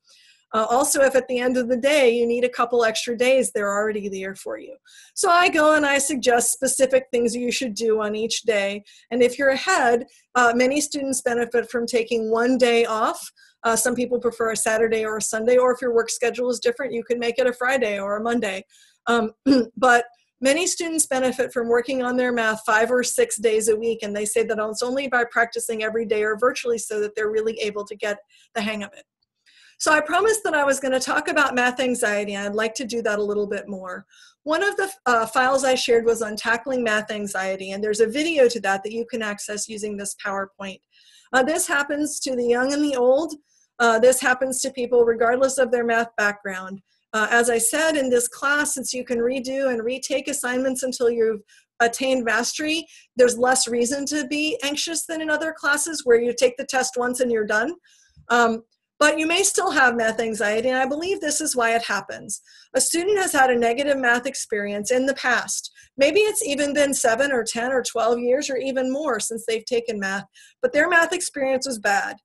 Also, if at the end of the day you need a couple extra days, they're already there for you. So I go and I suggest specific things you should do on each day. And if you're ahead, many students benefit from taking one day off. Some people prefer a Saturday or a Sunday, or if your work schedule is different, you can make it a Friday or a Monday. But many students benefit from working on their math 5 or 6 days a week, and they say that it's only by practicing every day or virtually so that they're really able to get the hang of it. So I promised that I was going to talk about math anxiety, and I'd like to do that a little bit more. One of the files I shared was on tackling math anxiety, and there's a video to that that you can access using this PowerPoint. This happens to the young and the old. This happens to people regardless of their math background. As I said in this class, since you can redo and retake assignments until you've attained mastery, there's less reason to be anxious than in other classes where you take the test once and you're done. But you may still have math anxiety, and I believe this is why it happens. A student has had a negative math experience in the past. Maybe it's even been 7 or 10 or 12 years or even more since they've taken math, but their math experience was bad.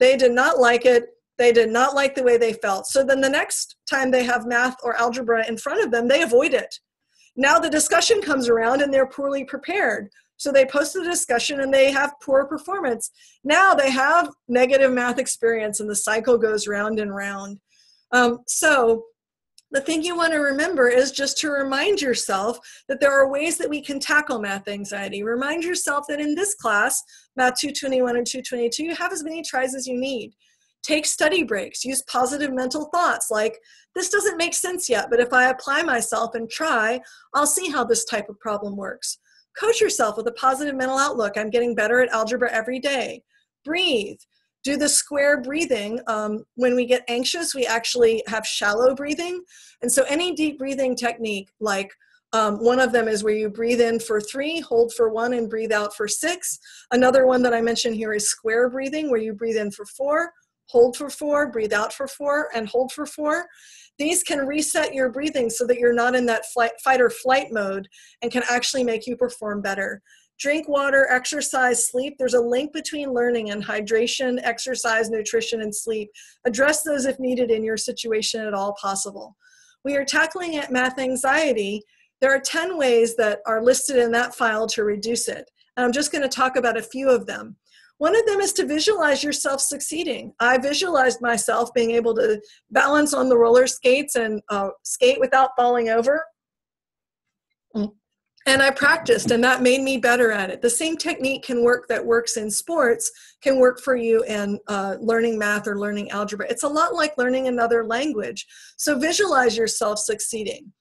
They did not like it. They did not like the way they felt. So then the next time they have math or algebra in front of them, they avoid it. Now the discussion comes around and they're poorly prepared. So they post the discussion and they have poor performance. Now they have negative math experience and the cycle goes round and round. So the thing you want to remember is just to remind yourself that there are ways that we can tackle math anxiety. Remind yourself that in this class, Math 221 and 222, you have as many tries as you need. Take study breaks. Use positive mental thoughts like, this doesn't make sense yet, but if I apply myself and try, I'll see how this type of problem works. Coach yourself with a positive mental outlook. I'm getting better at algebra every day. Breathe. Do the square breathing. When we get anxious, we actually have shallow breathing. And so any deep breathing technique, like one of them is where you breathe in for 3, hold for 1, and breathe out for 6. Another one that I mentioned here is square breathing, where you breathe in for 4, hold for 4, breathe out for 4, and hold for 4. These can reset your breathing so that you're not in that fight or flight mode and can actually make you perform better. Drink water, exercise, sleep. There's a link between learning and hydration, exercise, nutrition, and sleep. Address those if needed in your situation at all possible. We are tackling math anxiety. There are 10 ways that are listed in that file to reduce it. And I'm just going to talk about a few of them. One of them is to visualize yourself succeeding. I visualized myself being able to balance on the roller skates and skate without falling over. And I practiced, and that made me better at it. The same technique can work that works in sports, can work for you in learning math or learning algebra. It's a lot like learning another language. So visualize yourself succeeding.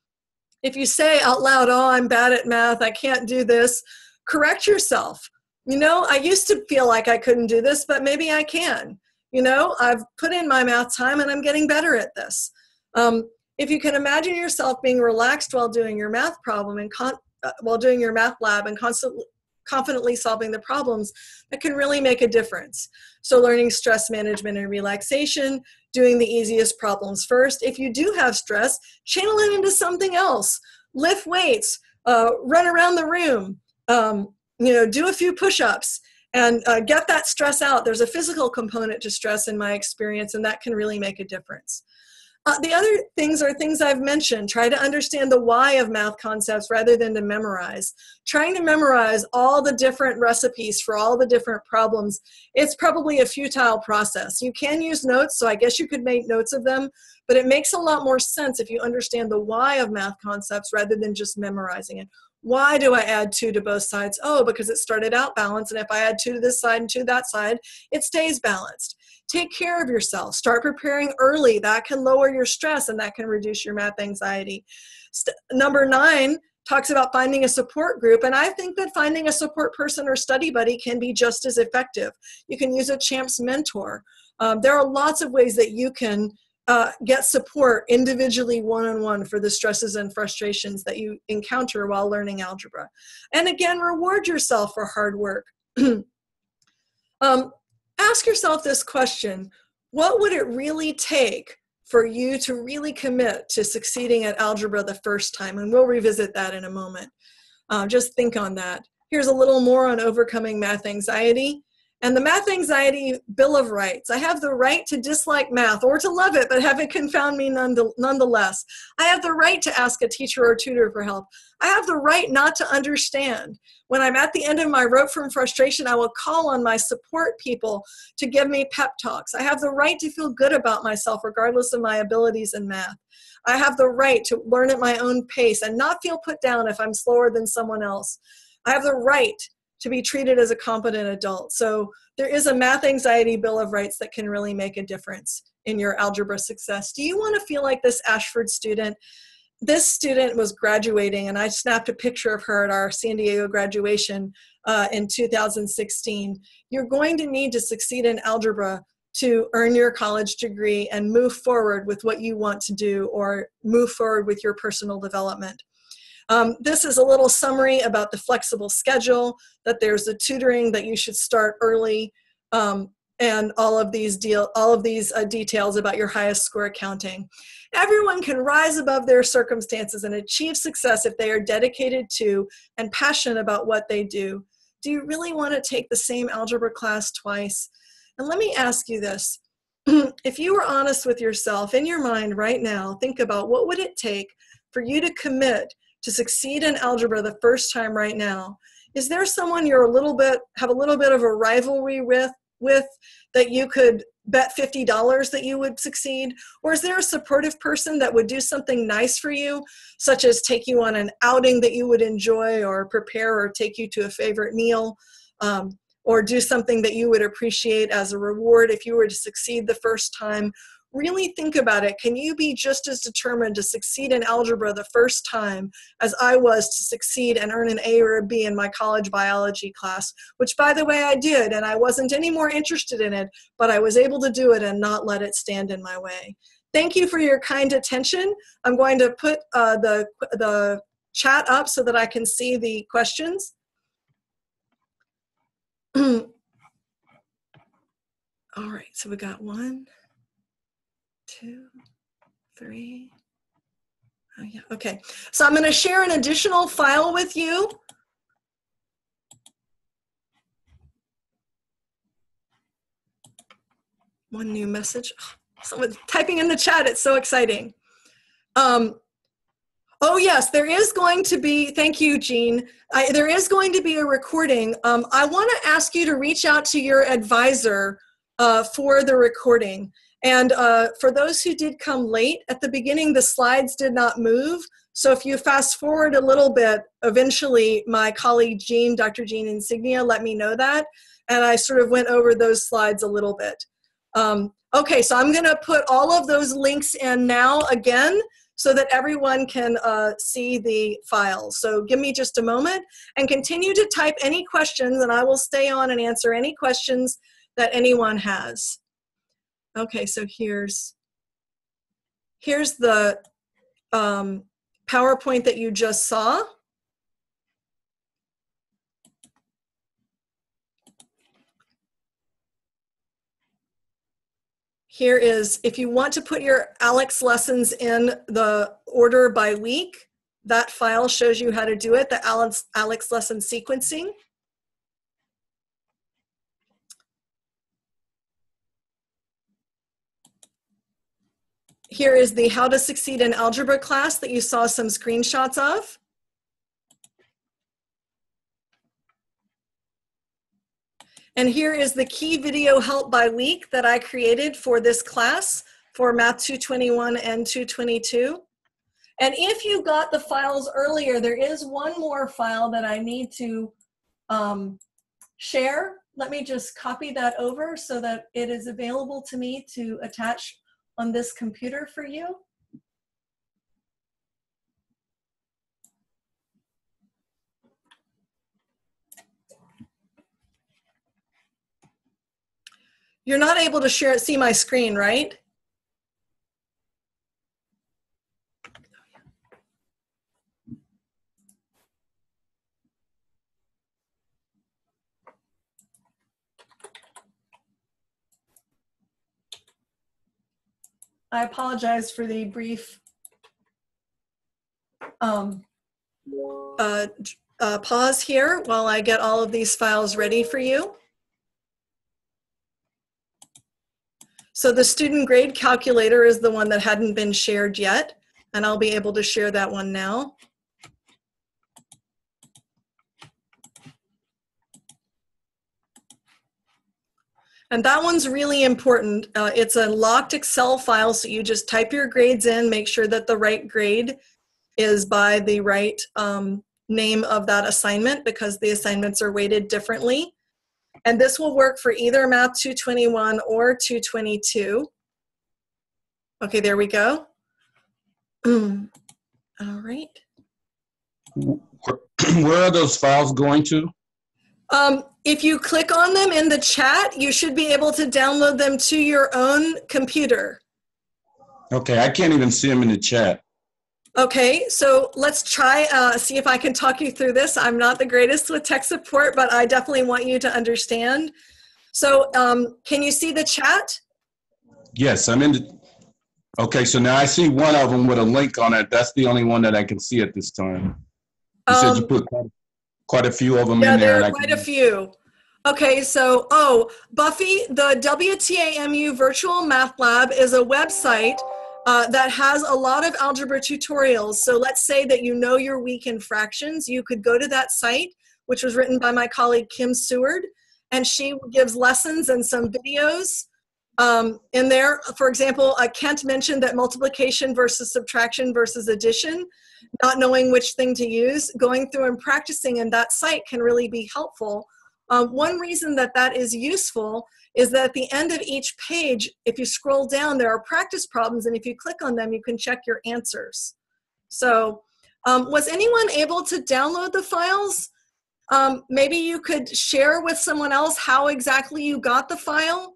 If you say out loud, oh, I'm bad at math, I can't do this, correct yourself. You know, I used to feel like I couldn't do this, but maybe I can. You know, I've put in my math time and I'm getting better at this. If you can imagine yourself being relaxed while doing your math problem and while doing your math lab and confidently solving the problems, that can really make a difference. So learning stress management and relaxation, doing the easiest problems first. If you do have stress, channel it into something else. Lift weights, run around the room, you know, do a few push-ups and get that stress out. There's a physical component to stress in my experience, and that can really make a difference. The other things are things I've mentioned. Try to understand the why of math concepts rather than to memorize. Trying to memorize all the different recipes for all the different problems, it's probably a futile process. You can use notes, so I guess you could make notes of them, but it makes a lot more sense if you understand the why of math concepts rather than just memorizing it. Why do I add 2 to both sides? Oh, because it started out balanced, and if I add 2 to this side and 2 to that side, it stays balanced. Take care of yourself. Start preparing early. That can lower your stress, and that can reduce your math anxiety. Number 9 talks about finding a support group, and I think that finding a support person or study buddy can be just as effective. You can use a CHAMPS mentor. There are lots of ways that you can get support individually one-on-one for the stresses and frustrations that you encounter while learning algebra. And again, reward yourself for hard work. Ask yourself this question: what would it really take for you to really commit to succeeding at algebra the first time? And we'll revisit that in a moment. Just think on that. Here's a little more on overcoming math anxiety. And the math anxiety bill of rights. I have the right to dislike math or to love it, but have it confound me nonetheless. I have the right to ask a teacher or tutor for help. I have the right not to understand. When I'm at the end of my rope from frustration, I will call on my support people to give me pep talks. I have the right to feel good about myself regardless of my abilities in math. I have the right to learn at my own pace and not feel put down if I'm slower than someone else. I have the right to be treated as a competent adult. So there is a math anxiety bill of rights that can really make a difference in your algebra success. Do you want to feel like this Ashford student? This student was graduating, and I snapped a picture of her at our San Diego graduation in 2016. You're going to need to succeed in algebra to earn your college degree and move forward with what you want to do or move forward with your personal development. This is a little summary about the flexible schedule, that there's the tutoring that you should start early, and all of these details about your highest score accounting. Everyone can rise above their circumstances and achieve success if they are dedicated to and passionate about what they do. Do you really want to take the same algebra class twice? And let me ask you this. If you were honest with yourself in your mind right now, think about what would it take for you to commit to succeed in algebra the first time right now. Is there someone you're have a little bit of a rivalry with that you could bet $50 that you would succeed? Or is there a supportive person that would do something nice for you, such as take you on an outing that you would enjoy, or prepare or take you to a favorite meal, or do something that you would appreciate as a reward if you were to succeed the first time? Really think about it. Can you be just as determined to succeed in algebra the first time as I was to succeed and earn an A or a B in my college biology class, which, by the way, I did, and I wasn't any more interested in it, but I was able to do it and not let it stand in my way. Thank you for your kind attention. I'm going to put the chat up so that I can see the questions. All right, so we got 1, 2, 3. Oh yeah, okay. So I'm going to share an additional file with you. One new message. Someone's typing in the chat. It's so exciting. Oh yes, there is going to be, thank you, Jean. There is going to be a recording. I want to ask you to reach out to your advisor for the recording. And for those who did come late, at the beginning, the slides did not move. So if you fast forward a little bit, eventually my colleague Jean, Dr. Jean Insignia, let me know that. And I sort of went over those slides a little bit. Okay, so I'm gonna put all of those links in now again so that everyone can see the files. So give me just a moment and continue to type any questions, and I will stay on and answer any questions that anyone has. Okay, so here's the PowerPoint that you just saw. Here is, if you want to put your ALEX lessons in the order by week, that file shows you how to do it, the ALEX lesson sequencing. Here is the How to Succeed in Algebra class that you saw some screenshots of. And here is the key video help by week that I created for this class for Math 221 and 222. And if you got the files earlier, there is one more file that I need to share. Let me just copy that over so that it is available to me to attach on this computer for you. You're not able to see my screen, right? I apologize for the brief pause here while I get all of these files ready for you. So the student grade calculator is the one that hadn't been shared yet, and I'll be able to share that one now. And that one's really important. It's a locked Excel file, so you just type your grades in, make sure that the right grade is by the right name of that assignment, because the assignments are weighted differently. And this will work for either Math 221 or 222. Okay, there we go. All right. Where are those files going to? If you click on them in the chat, you should be able to download them to your own computer. Okay, I can't even see them in the chat. Okay, so let's try, see if I can talk you through this. I'm not the greatest with tech support, but I definitely want you to understand. So can you see the chat? Yes, I'm in the, okay, so now I see one of them with a link on it. That's the only one that I can see at this time. You said you put quite a few of them in there. Yeah, there are quite a few. Okay, so, Buffy, the WTAMU Virtual Math Lab is a website that has a lot of algebra tutorials. So let's say that you know you're weak in fractions. You could go to that site, which was written by my colleague Kim Seward, and she gives lessons and some videos in there. For example, Kent mentioned that multiplication versus subtraction versus addition, not knowing which thing to use, going through and practicing in that site can really be helpful. One reason that that is useful is that at the end of each page, if you scroll down, there are practice problems, and if you click on them, you can check your answers. So was anyone able to download the files? Maybe you could share with someone else how exactly you got the file.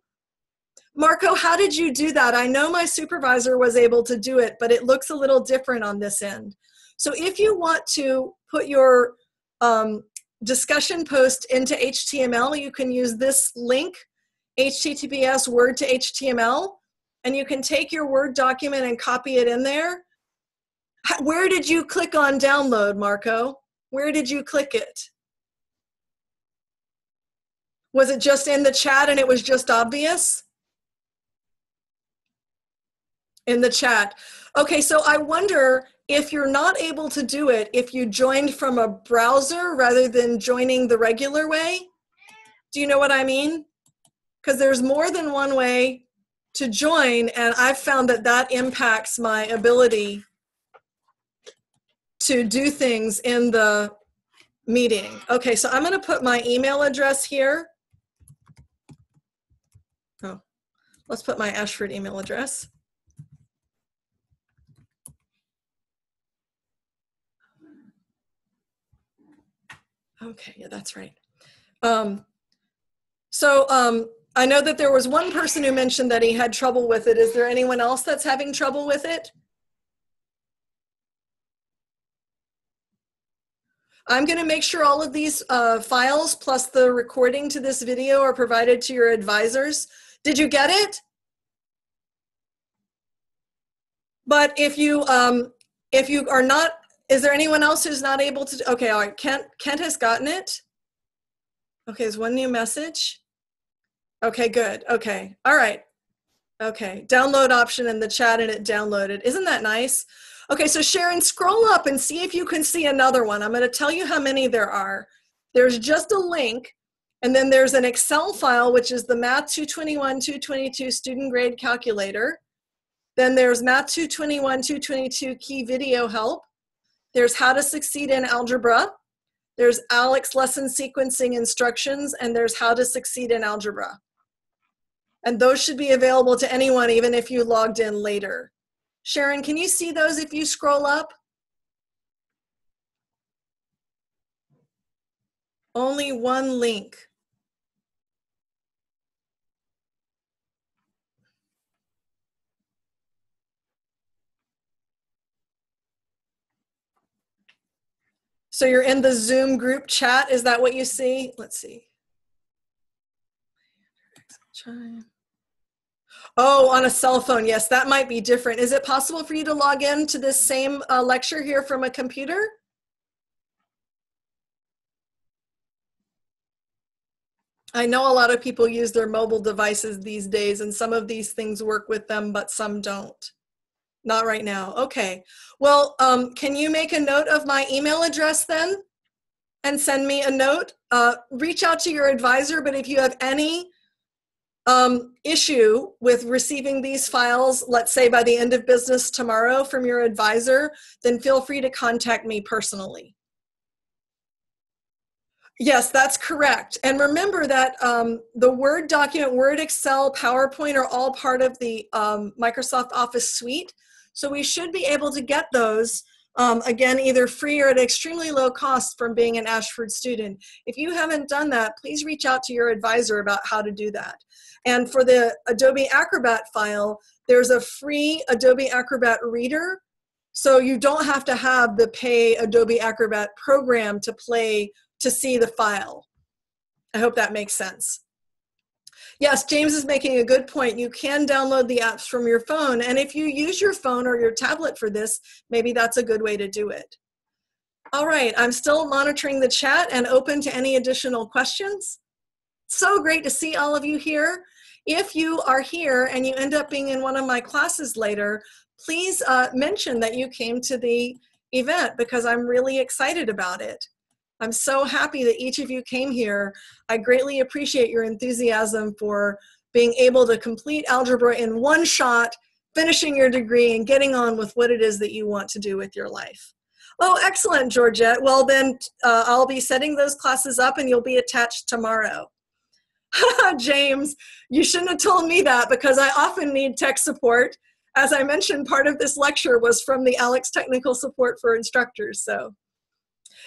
Marco, how did you do that? I know my supervisor was able to do it, but it looks a little different on this end. So if you want to put your discussion post into HTML, you can use this link, HTTPS Word to HTML, and you can take your Word document and copy it in there. Where did you click on download, Marco? Where did you click it? Was it just in the chat and it was just obvious? In the chat. Okay, so I wonder if you're not able to do it, if you joined from a browser rather than joining the regular way. Do you know what I mean? Because there's more than one way to join, and I've found that that impacts my ability to do things in the meeting. Okay, so I'm going to put my email address here. Oh, let's put my Ashford email address. Okay, yeah, that's right. I know that there was one person who mentioned that he had trouble with it. Is there anyone else that's having trouble with it? I'm going to make sure all of these files plus the recording to this video are provided to your advisors. Did you get it? But if you are not, is there anyone else who's not able to? Okay, all right. Kent has gotten it. Okay, there's one new message. Okay, good. Okay, all right. Okay, download option in the chat and it downloaded. Isn't that nice? Okay, so Sharon, scroll up and see if you can see another one. I'm going to tell you how many there are. There's just a link, and then there's an Excel file, which is the Math 221, 222 student grade calculator. Then there's Math 221, 222 key video help. There's how to succeed in algebra. There's Alex lesson sequencing instructions, and there's how to succeed in algebra. And those should be available to anyone, even if you logged in later. Sharon, can you see those if you scroll up? Only one link. So you're in the Zoom group chat. Is that what you see? Let's see. Oh, on a cell phone. Yes, that might be different. Is it possible for you to log in to this same lecture here from a computer? I know a lot of people use their mobile devices these days, and some of these things work with them, but some don't. Not right now. Okay. Well, can you make a note of my email address then and send me a note? Reach out to your advisor, but if you have any issue with receiving these files, let's say by the end of business tomorrow from your advisor, then feel free to contact me personally. Yes, that's correct. And remember that the Word document, Word, Excel, PowerPoint are all part of the Microsoft Office suite. So we should be able to get those, again, either free or at extremely low cost from being an Ashford student. If you haven't done that, please reach out to your advisor about how to do that. And for the Adobe Acrobat file, there's a free Adobe Acrobat reader. So you don't have to have the pay Adobe Acrobat program to play to see the file. I hope that makes sense. Yes, James is making a good point. You can download the apps from your phone, and if you use your phone or your tablet for this, maybe that's a good way to do it. All right, I'm still monitoring the chat and open to any additional questions. So great to see all of you here. If you are here and you end up being in one of my classes later, please mention that you came to the event because I'm really excited about it. I'm so happy that each of you came here. I greatly appreciate your enthusiasm for being able to complete algebra in one shot, finishing your degree, and getting on with what it is that you want to do with your life. Oh, excellent, Georgette. Well, then I'll be setting those classes up and you'll be attached tomorrow. James, you shouldn't have told me that because I often need tech support. As I mentioned, part of this lecture was from the Alex Technical Support for Instructors, so.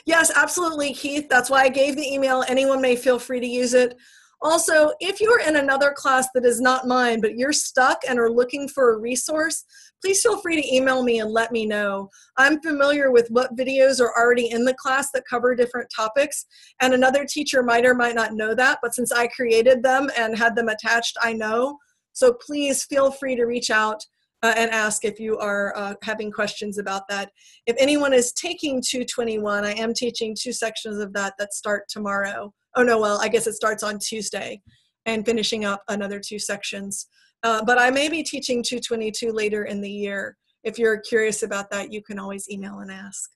Yes, absolutely, Keith. That's why I gave the email. Anyone may feel free to use it. Also, if you're in another class that is not mine, but you're stuck and are looking for a resource, please feel free to email me and let me know. I'm familiar with what videos are already in the class that cover different topics, and another teacher might or might not know that, but since I created them and had them attached, I know. So please feel free to reach out and ask if you are having questions about that. If anyone is taking 221, I am teaching 2 sections of that start tomorrow. Oh no, well, I guess it starts on Tuesday and finishing up another 2 sections. But I may be teaching 222 later in the year. If you're curious about that, you can always email and ask.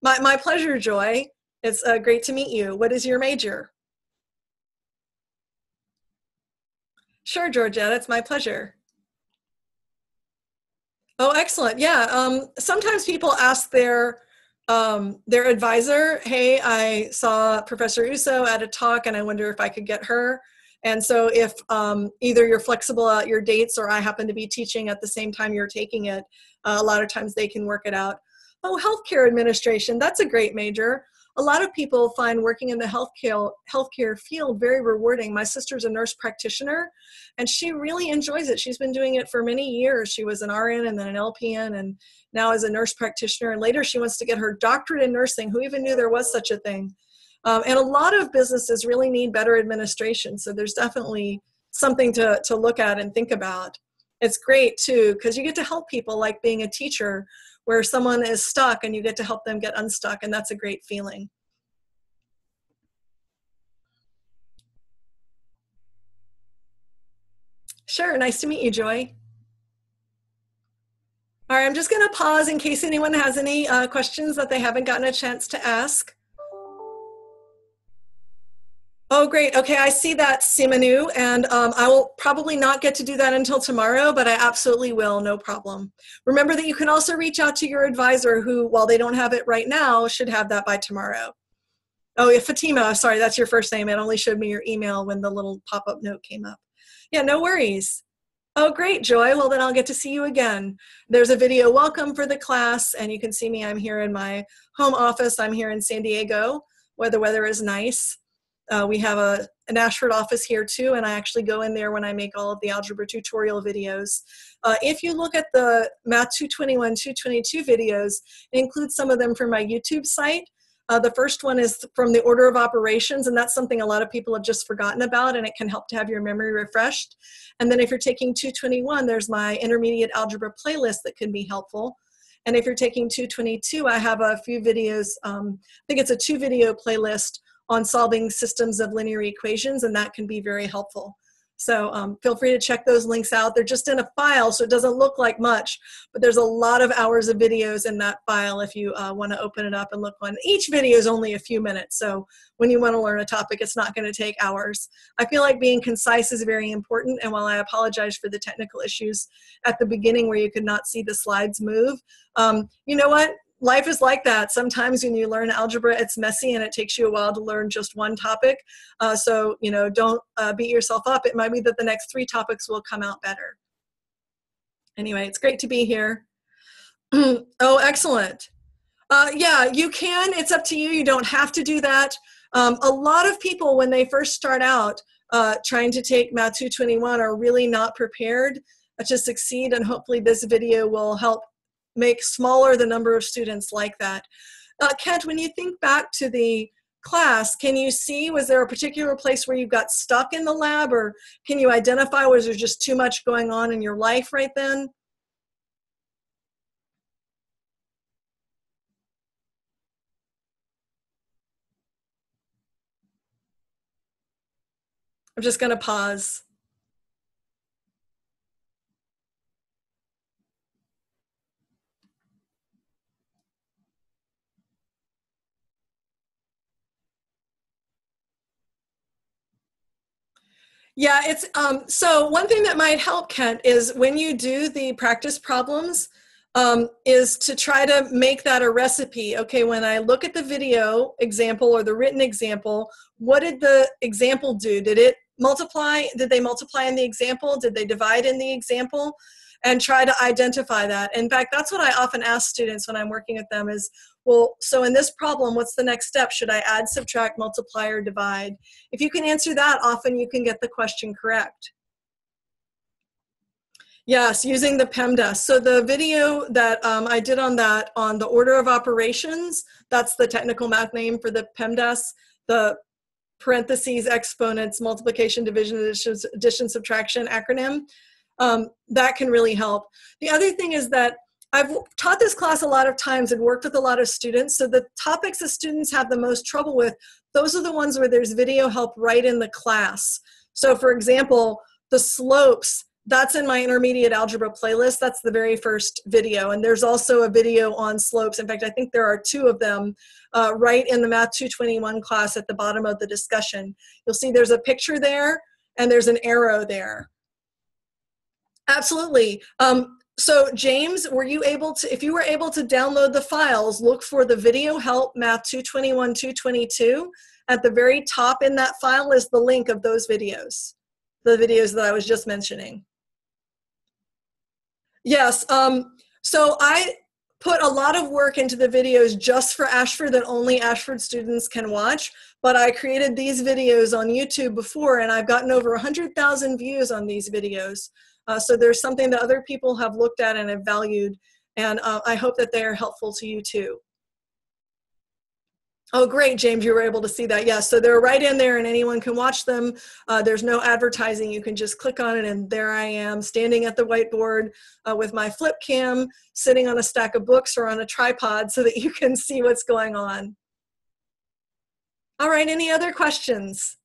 My pleasure, Joy. It's great to meet you. What is your major? Sure, Georgette, it's my pleasure. Oh, excellent. Yeah. Sometimes people ask their advisor, hey, I saw Professor Ourso at a talk and I wonder if I could get her. And so if either you're flexible at your dates or I happen to be teaching at the same time you're taking it, a lot of times they can work it out. Oh, healthcare administration, that's a great major. A lot of people find working in the healthcare field very rewarding. My sister's a nurse practitioner, and she really enjoys it. She's been doing it for many years. She was an RN and then an LPN, and now is a nurse practitioner. And later she wants to get her doctorate in nursing. Who even knew there was such a thing? And a lot of businesses really need better administration. So there's definitely something to look at and think about. It's great too, because you get to help people, like being a teacher where someone is stuck and you get to help them get unstuck, and that's a great feeling. Sure, nice to meet you, Joy. All right, I'm just gonna pause in case anyone has any questions that they haven't gotten a chance to ask. Oh, great. Okay, I see that, Simanu, and I will probably not get to do that until tomorrow, but I absolutely will, no problem. Remember that you can also reach out to your advisor who, while they don't have it right now, should have that by tomorrow. Oh, yeah, Fatima, sorry, that's your first name. It only showed me your email when the little pop-up note came up. Yeah, no worries. Oh, great, Joy. Well, then I'll get to see you again. There's a video welcome for the class, and you can see me. I'm here in my home office. I'm here in San Diego, where the weather is nice. We have an Ashford office here too, and I actually go in there when I make all of the algebra tutorial videos. If you look at the Math 221, 222 videos, it includes some of them from my YouTube site. The first one is from the order of operations, and that's something a lot of people have just forgotten about, and it can help to have your memory refreshed. And then if you're taking 221, there's my intermediate algebra playlist that can be helpful. And if you're taking 222, I have a few videos, I think it's a 2-video playlist on solving systems of linear equations, and that can be very helpful. So feel free to check those links out. They're just in a file, so it doesn't look like much, but there's a lot of hours of videos in that file if you want to open it up and look one. Each video is only a few minutes, so when you want to learn a topic, it's not going to take hours. I feel like being concise is very important, and while I apologize for the technical issues at the beginning where you could not see the slides move, you know what? Life is like that. Sometimes when you learn algebra, it's messy and it takes you a while to learn just one topic. So, you know, don't beat yourself up. It might be that the next 3 topics will come out better. Anyway, it's great to be here. Oh, excellent. Yeah, you can. It's up to you. You don't have to do that. A lot of people, when they first start out trying to take Math 221, are really not prepared to succeed, and hopefully this video will help make smaller the number of students like that. Kent, when you think back to the class, can you see, was there a particular place where you got stuck in the lab, or can you identify, was there just too much going on in your life right then? I'm just going to pause. Yeah, it's so one thing that might help, Kent, is when you do the practice problems, is to try to make that a recipe. Okay, when I look at the video example or the written example, what did the example do? Did it multiply? Did they multiply in the example? Did they divide in the example? And try to identify that. In fact, that's what I often ask students when I'm working with them is, well, so in this problem, what's the next step? Should I add, subtract, multiply, or divide? If you can answer that, often you can get the question correct. Yes, using the PEMDAS. So the video that I did on that, on the order of operations, that's the technical math name for the PEMDAS, the parentheses, exponents, multiplication, division, addition, subtraction acronym. That can really help. The other thing is that I've taught this class a lot of times and worked with a lot of students. So the topics that students have the most trouble with, those are the ones where there's video help right in the class. So for example, the slopes, that's in my intermediate algebra playlist. That's the very first video. And there's also a video on slopes. In fact, I think there are 2 of them right in the Math 221 class at the bottom of the discussion. You'll see there's a picture there and there's an arrow there. Absolutely. So James, were you able to, if you were able to download the files, look for the video help Math 221, 222. At the very top in that file is the link of those videos, the videos that I was just mentioning. Yes, so I put a lot of work into the videos just for Ashford that only Ashford students can watch, but I created these videos on YouTube before and I've gotten over 100,000 views on these videos. So there's something that other people have looked at and have valued, and I hope that they are helpful to you too. Oh, great, James, you were able to see that. Yes, so they're right in there and anyone can watch them. There's no advertising. You can just click on it and there I am standing at the whiteboard with my flip cam, sitting on a stack of books or on a tripod so that you can see what's going on. All right, any other questions?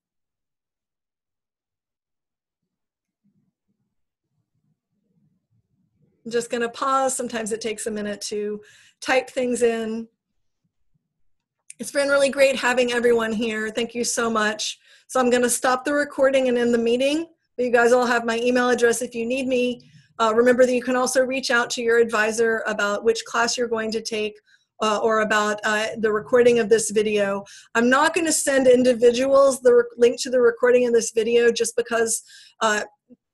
I'm just going to pause. Sometimes it takes a minute to type things in. It's been really great having everyone here. Thank you so much. So I'm going to stop the recording and end the meeting. You guys all have my email address if you need me. Remember that you can also reach out to your advisor about which class you're going to take or about the recording of this video. I'm not going to send individuals the link to the recording of this video just because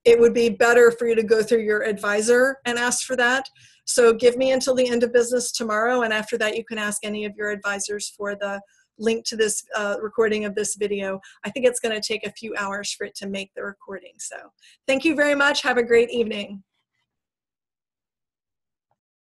it would be better for you to go through your advisor and ask for that. So give me until the end of business tomorrow, and after that you can ask any of your advisors for the link to this recording of this video. I think it's going to take a few hours for it to make the recording. So thank you very much. Have a great evening.